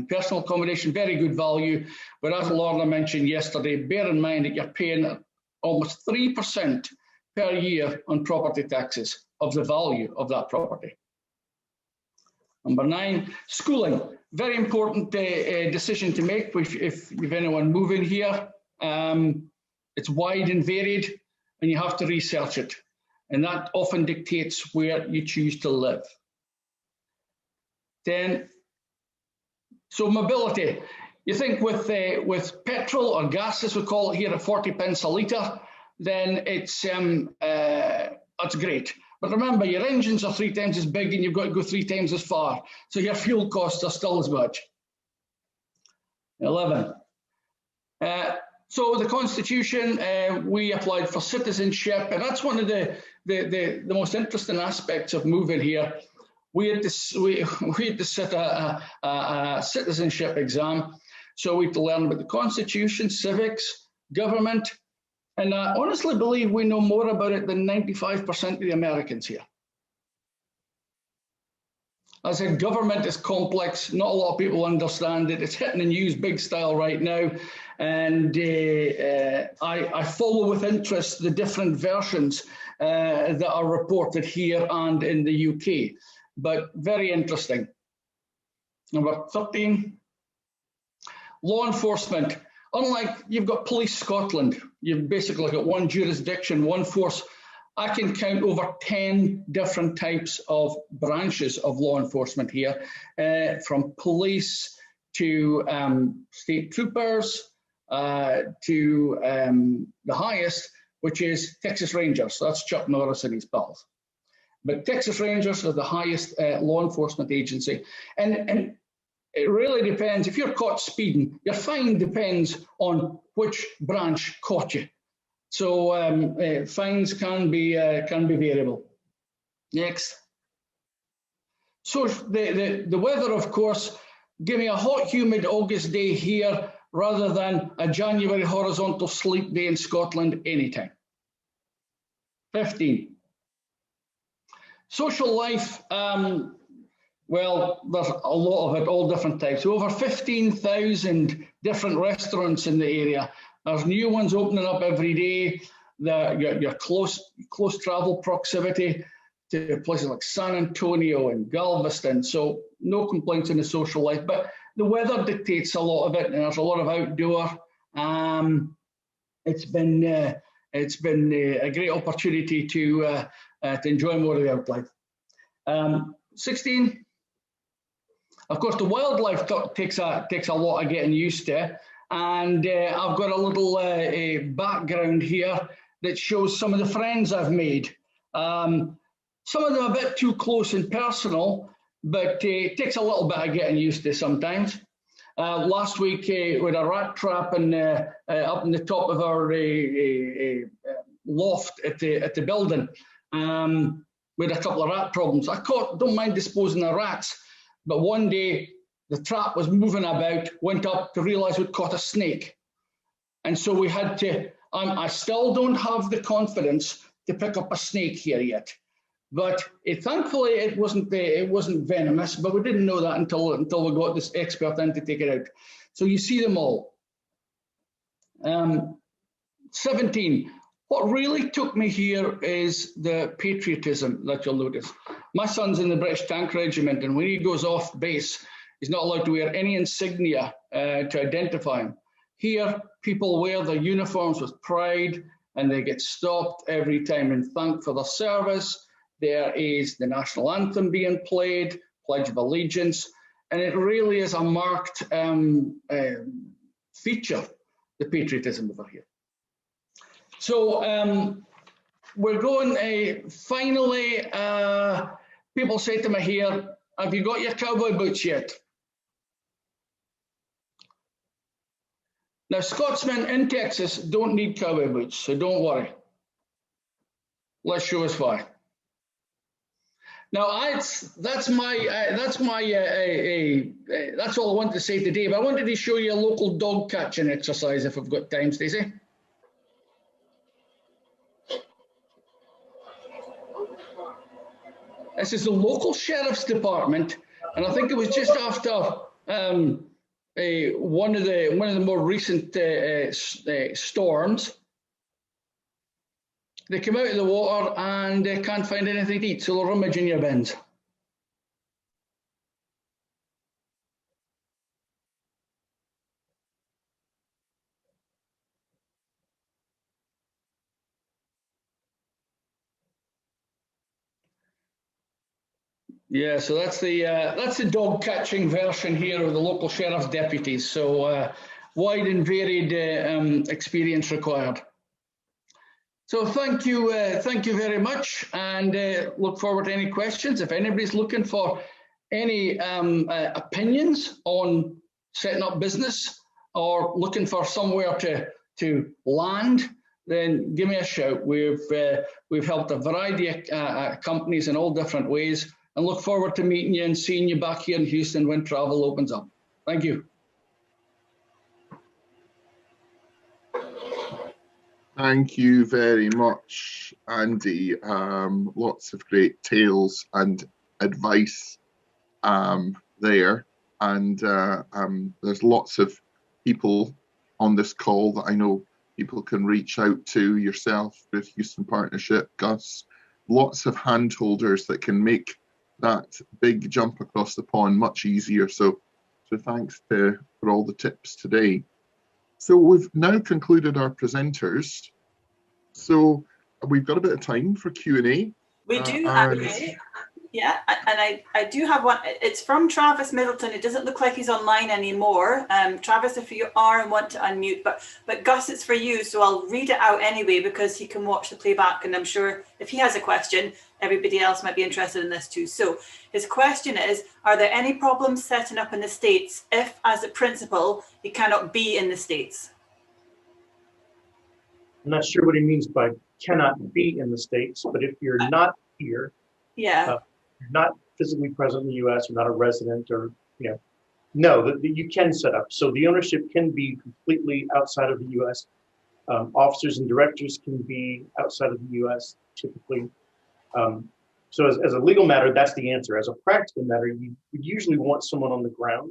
personal accommodation, very good value. But as Lorna mentioned yesterday, bear in mind that you're paying almost 3% per year on property taxes of the value of that property. Number 9, schooling. Very important decision to make if you've anyone moving here. It's wide and varied, and you have to research it. And that often dictates where you choose to live. Then, so mobility. You think with petrol or gas, as we call it here, at 40 pence a litre, then it's that's great. But remember, your engines are 3 times as big and you've got to go 3 times as far. So your fuel costs are still as much. 11. So the Constitution, we applied for citizenship, and that's one of the most interesting aspects of moving here. We had to sit a citizenship exam, so we had to learn about the Constitution, civics, government, and I honestly believe we know more about it than 95% of the Americans here. As I said, government is complex. Not a lot of people understand it. It's hitting the news big style right now. And I follow with interest the different versions that are reported here and in the UK. But very interesting. Number 13, law enforcement. Unlike you've got Police Scotland, you've basically got one jurisdiction, one force. I can count over 10 different types of branches of law enforcement here, from police to state troopers to the highest, which is Texas Rangers. So that's Chuck Norris and his pals. But Texas Rangers are the highest law enforcement agency. And it really depends. If you're caught speeding, your fine depends on which branch caught you. So fines can be variable. Next. So the weather, of course, give me a hot, humid August day here rather than a January horizontal sleep day in Scotland anytime. 15. Social life, well, there's a lot of it, all different types. Over 15,000 different restaurants in the area. There's new ones opening up every day. Your close travel proximity to places like San Antonio and Galveston. So no complaints in the social life, but the weather dictates a lot of it, and there's a lot of outdoor. It's been a great opportunity to enjoy more of the outlife. 16. Of course, the wildlife takes a lot of getting used to. And I've got a little background here that shows some of the friends I've made. Some of them a bit too close and personal, but it takes a little bit of getting used to sometimes. Last week, with a rat trap and up in the top of our loft at the building, with a couple of rat problems. Don't mind disposing of rats, but one day, the trap was moving about, went up to realize we'd caught a snake. And so we had to, I still don't have the confidence to pick up a snake here yet. But thankfully it wasn't venomous, but we didn't know that until we got this expert in to take it out. So you see them all. 17, what really took me here is the patriotism that you'll notice. My son's in the British Tank Regiment, and when he goes off base, he's not allowed to wear any insignia to identify him. Here, people wear their uniforms with pride, and they get stopped every time and thanked for their service. There is the national anthem being played, Pledge of Allegiance, and it really is a marked feature, the patriotism over here. So we're going, finally, people say to me here, have you got your cowboy boots yet? Now, Scotsmen in Texas don't need cowboy boots, so don't worry. Let's show us why. Now, that's all I wanted to say today. But I wanted to show you a local dog catching exercise if I've got time, Stacey. This is the local sheriff's department, and I think it was just after one of the more recent storms. They come out of the water and they can't find anything to eat, so they'll rummage in your bins. Yeah, so that's the dog catching version here of the local sheriff's deputies. So wide and varied experience required. So thank you very much, and look forward to any questions. If anybody's looking for any opinions on setting up business or looking for somewhere to land, then give me a shout. We've helped a variety of companies in all different ways, and look forward to meeting you and seeing you back here in Houston when travel opens up. Thank you. Thank you very much, Andy. Lots of great tales and advice there. And there's lots of people on this call that I know people can reach out to, yourself with Houston Partnership, Gus, lots of hand holders that can make that big jump across the pond much easier. So thanks for all the tips today. So we've now concluded our presenters. So we've got a bit of time for Q&A. We do, actually. Yeah, and I do have one. It's from Travis Middleton. It doesn't look like he's online anymore. Travis, if you are and want to unmute, but Gus, it's for you. So I'll read it out anyway because he can watch the playback, and I'm sure if he has a question, everybody else might be interested in this too. So his question is, are there any problems setting up in the States if, as a principal, you cannot be in the States? I'm not sure what he means by cannot be in the States, but if you're not here, yeah, you're not physically present in the U.S., you're not a resident, or no, you can set up. So the ownership can be completely outside of the U.S. Officers and directors can be outside of the U.S. typically. So as a legal matter, that's the answer. As a practical matter, you usually want someone on the ground,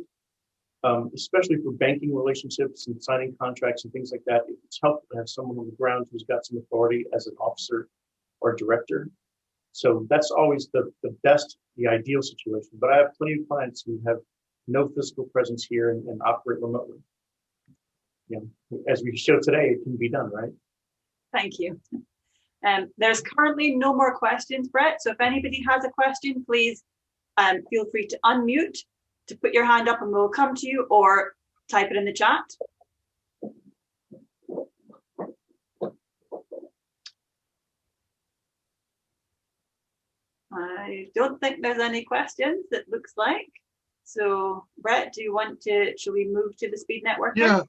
especially for banking relationships and signing contracts and things like that. It's helpful to have someone on the ground who's got some authority as an officer or director. So that's always the ideal situation. But I have plenty of clients who have no physical presence here and operate remotely. As we showed today, it can be done, right? Thank you. There's currently no more questions, Brett. So if anybody has a question, please feel free to unmute, to put your hand up and we'll come to you, or type it in the chat. I don't think there's any questions, it looks like. So Brett, do you want to, shall we move to the speed network? Yeah,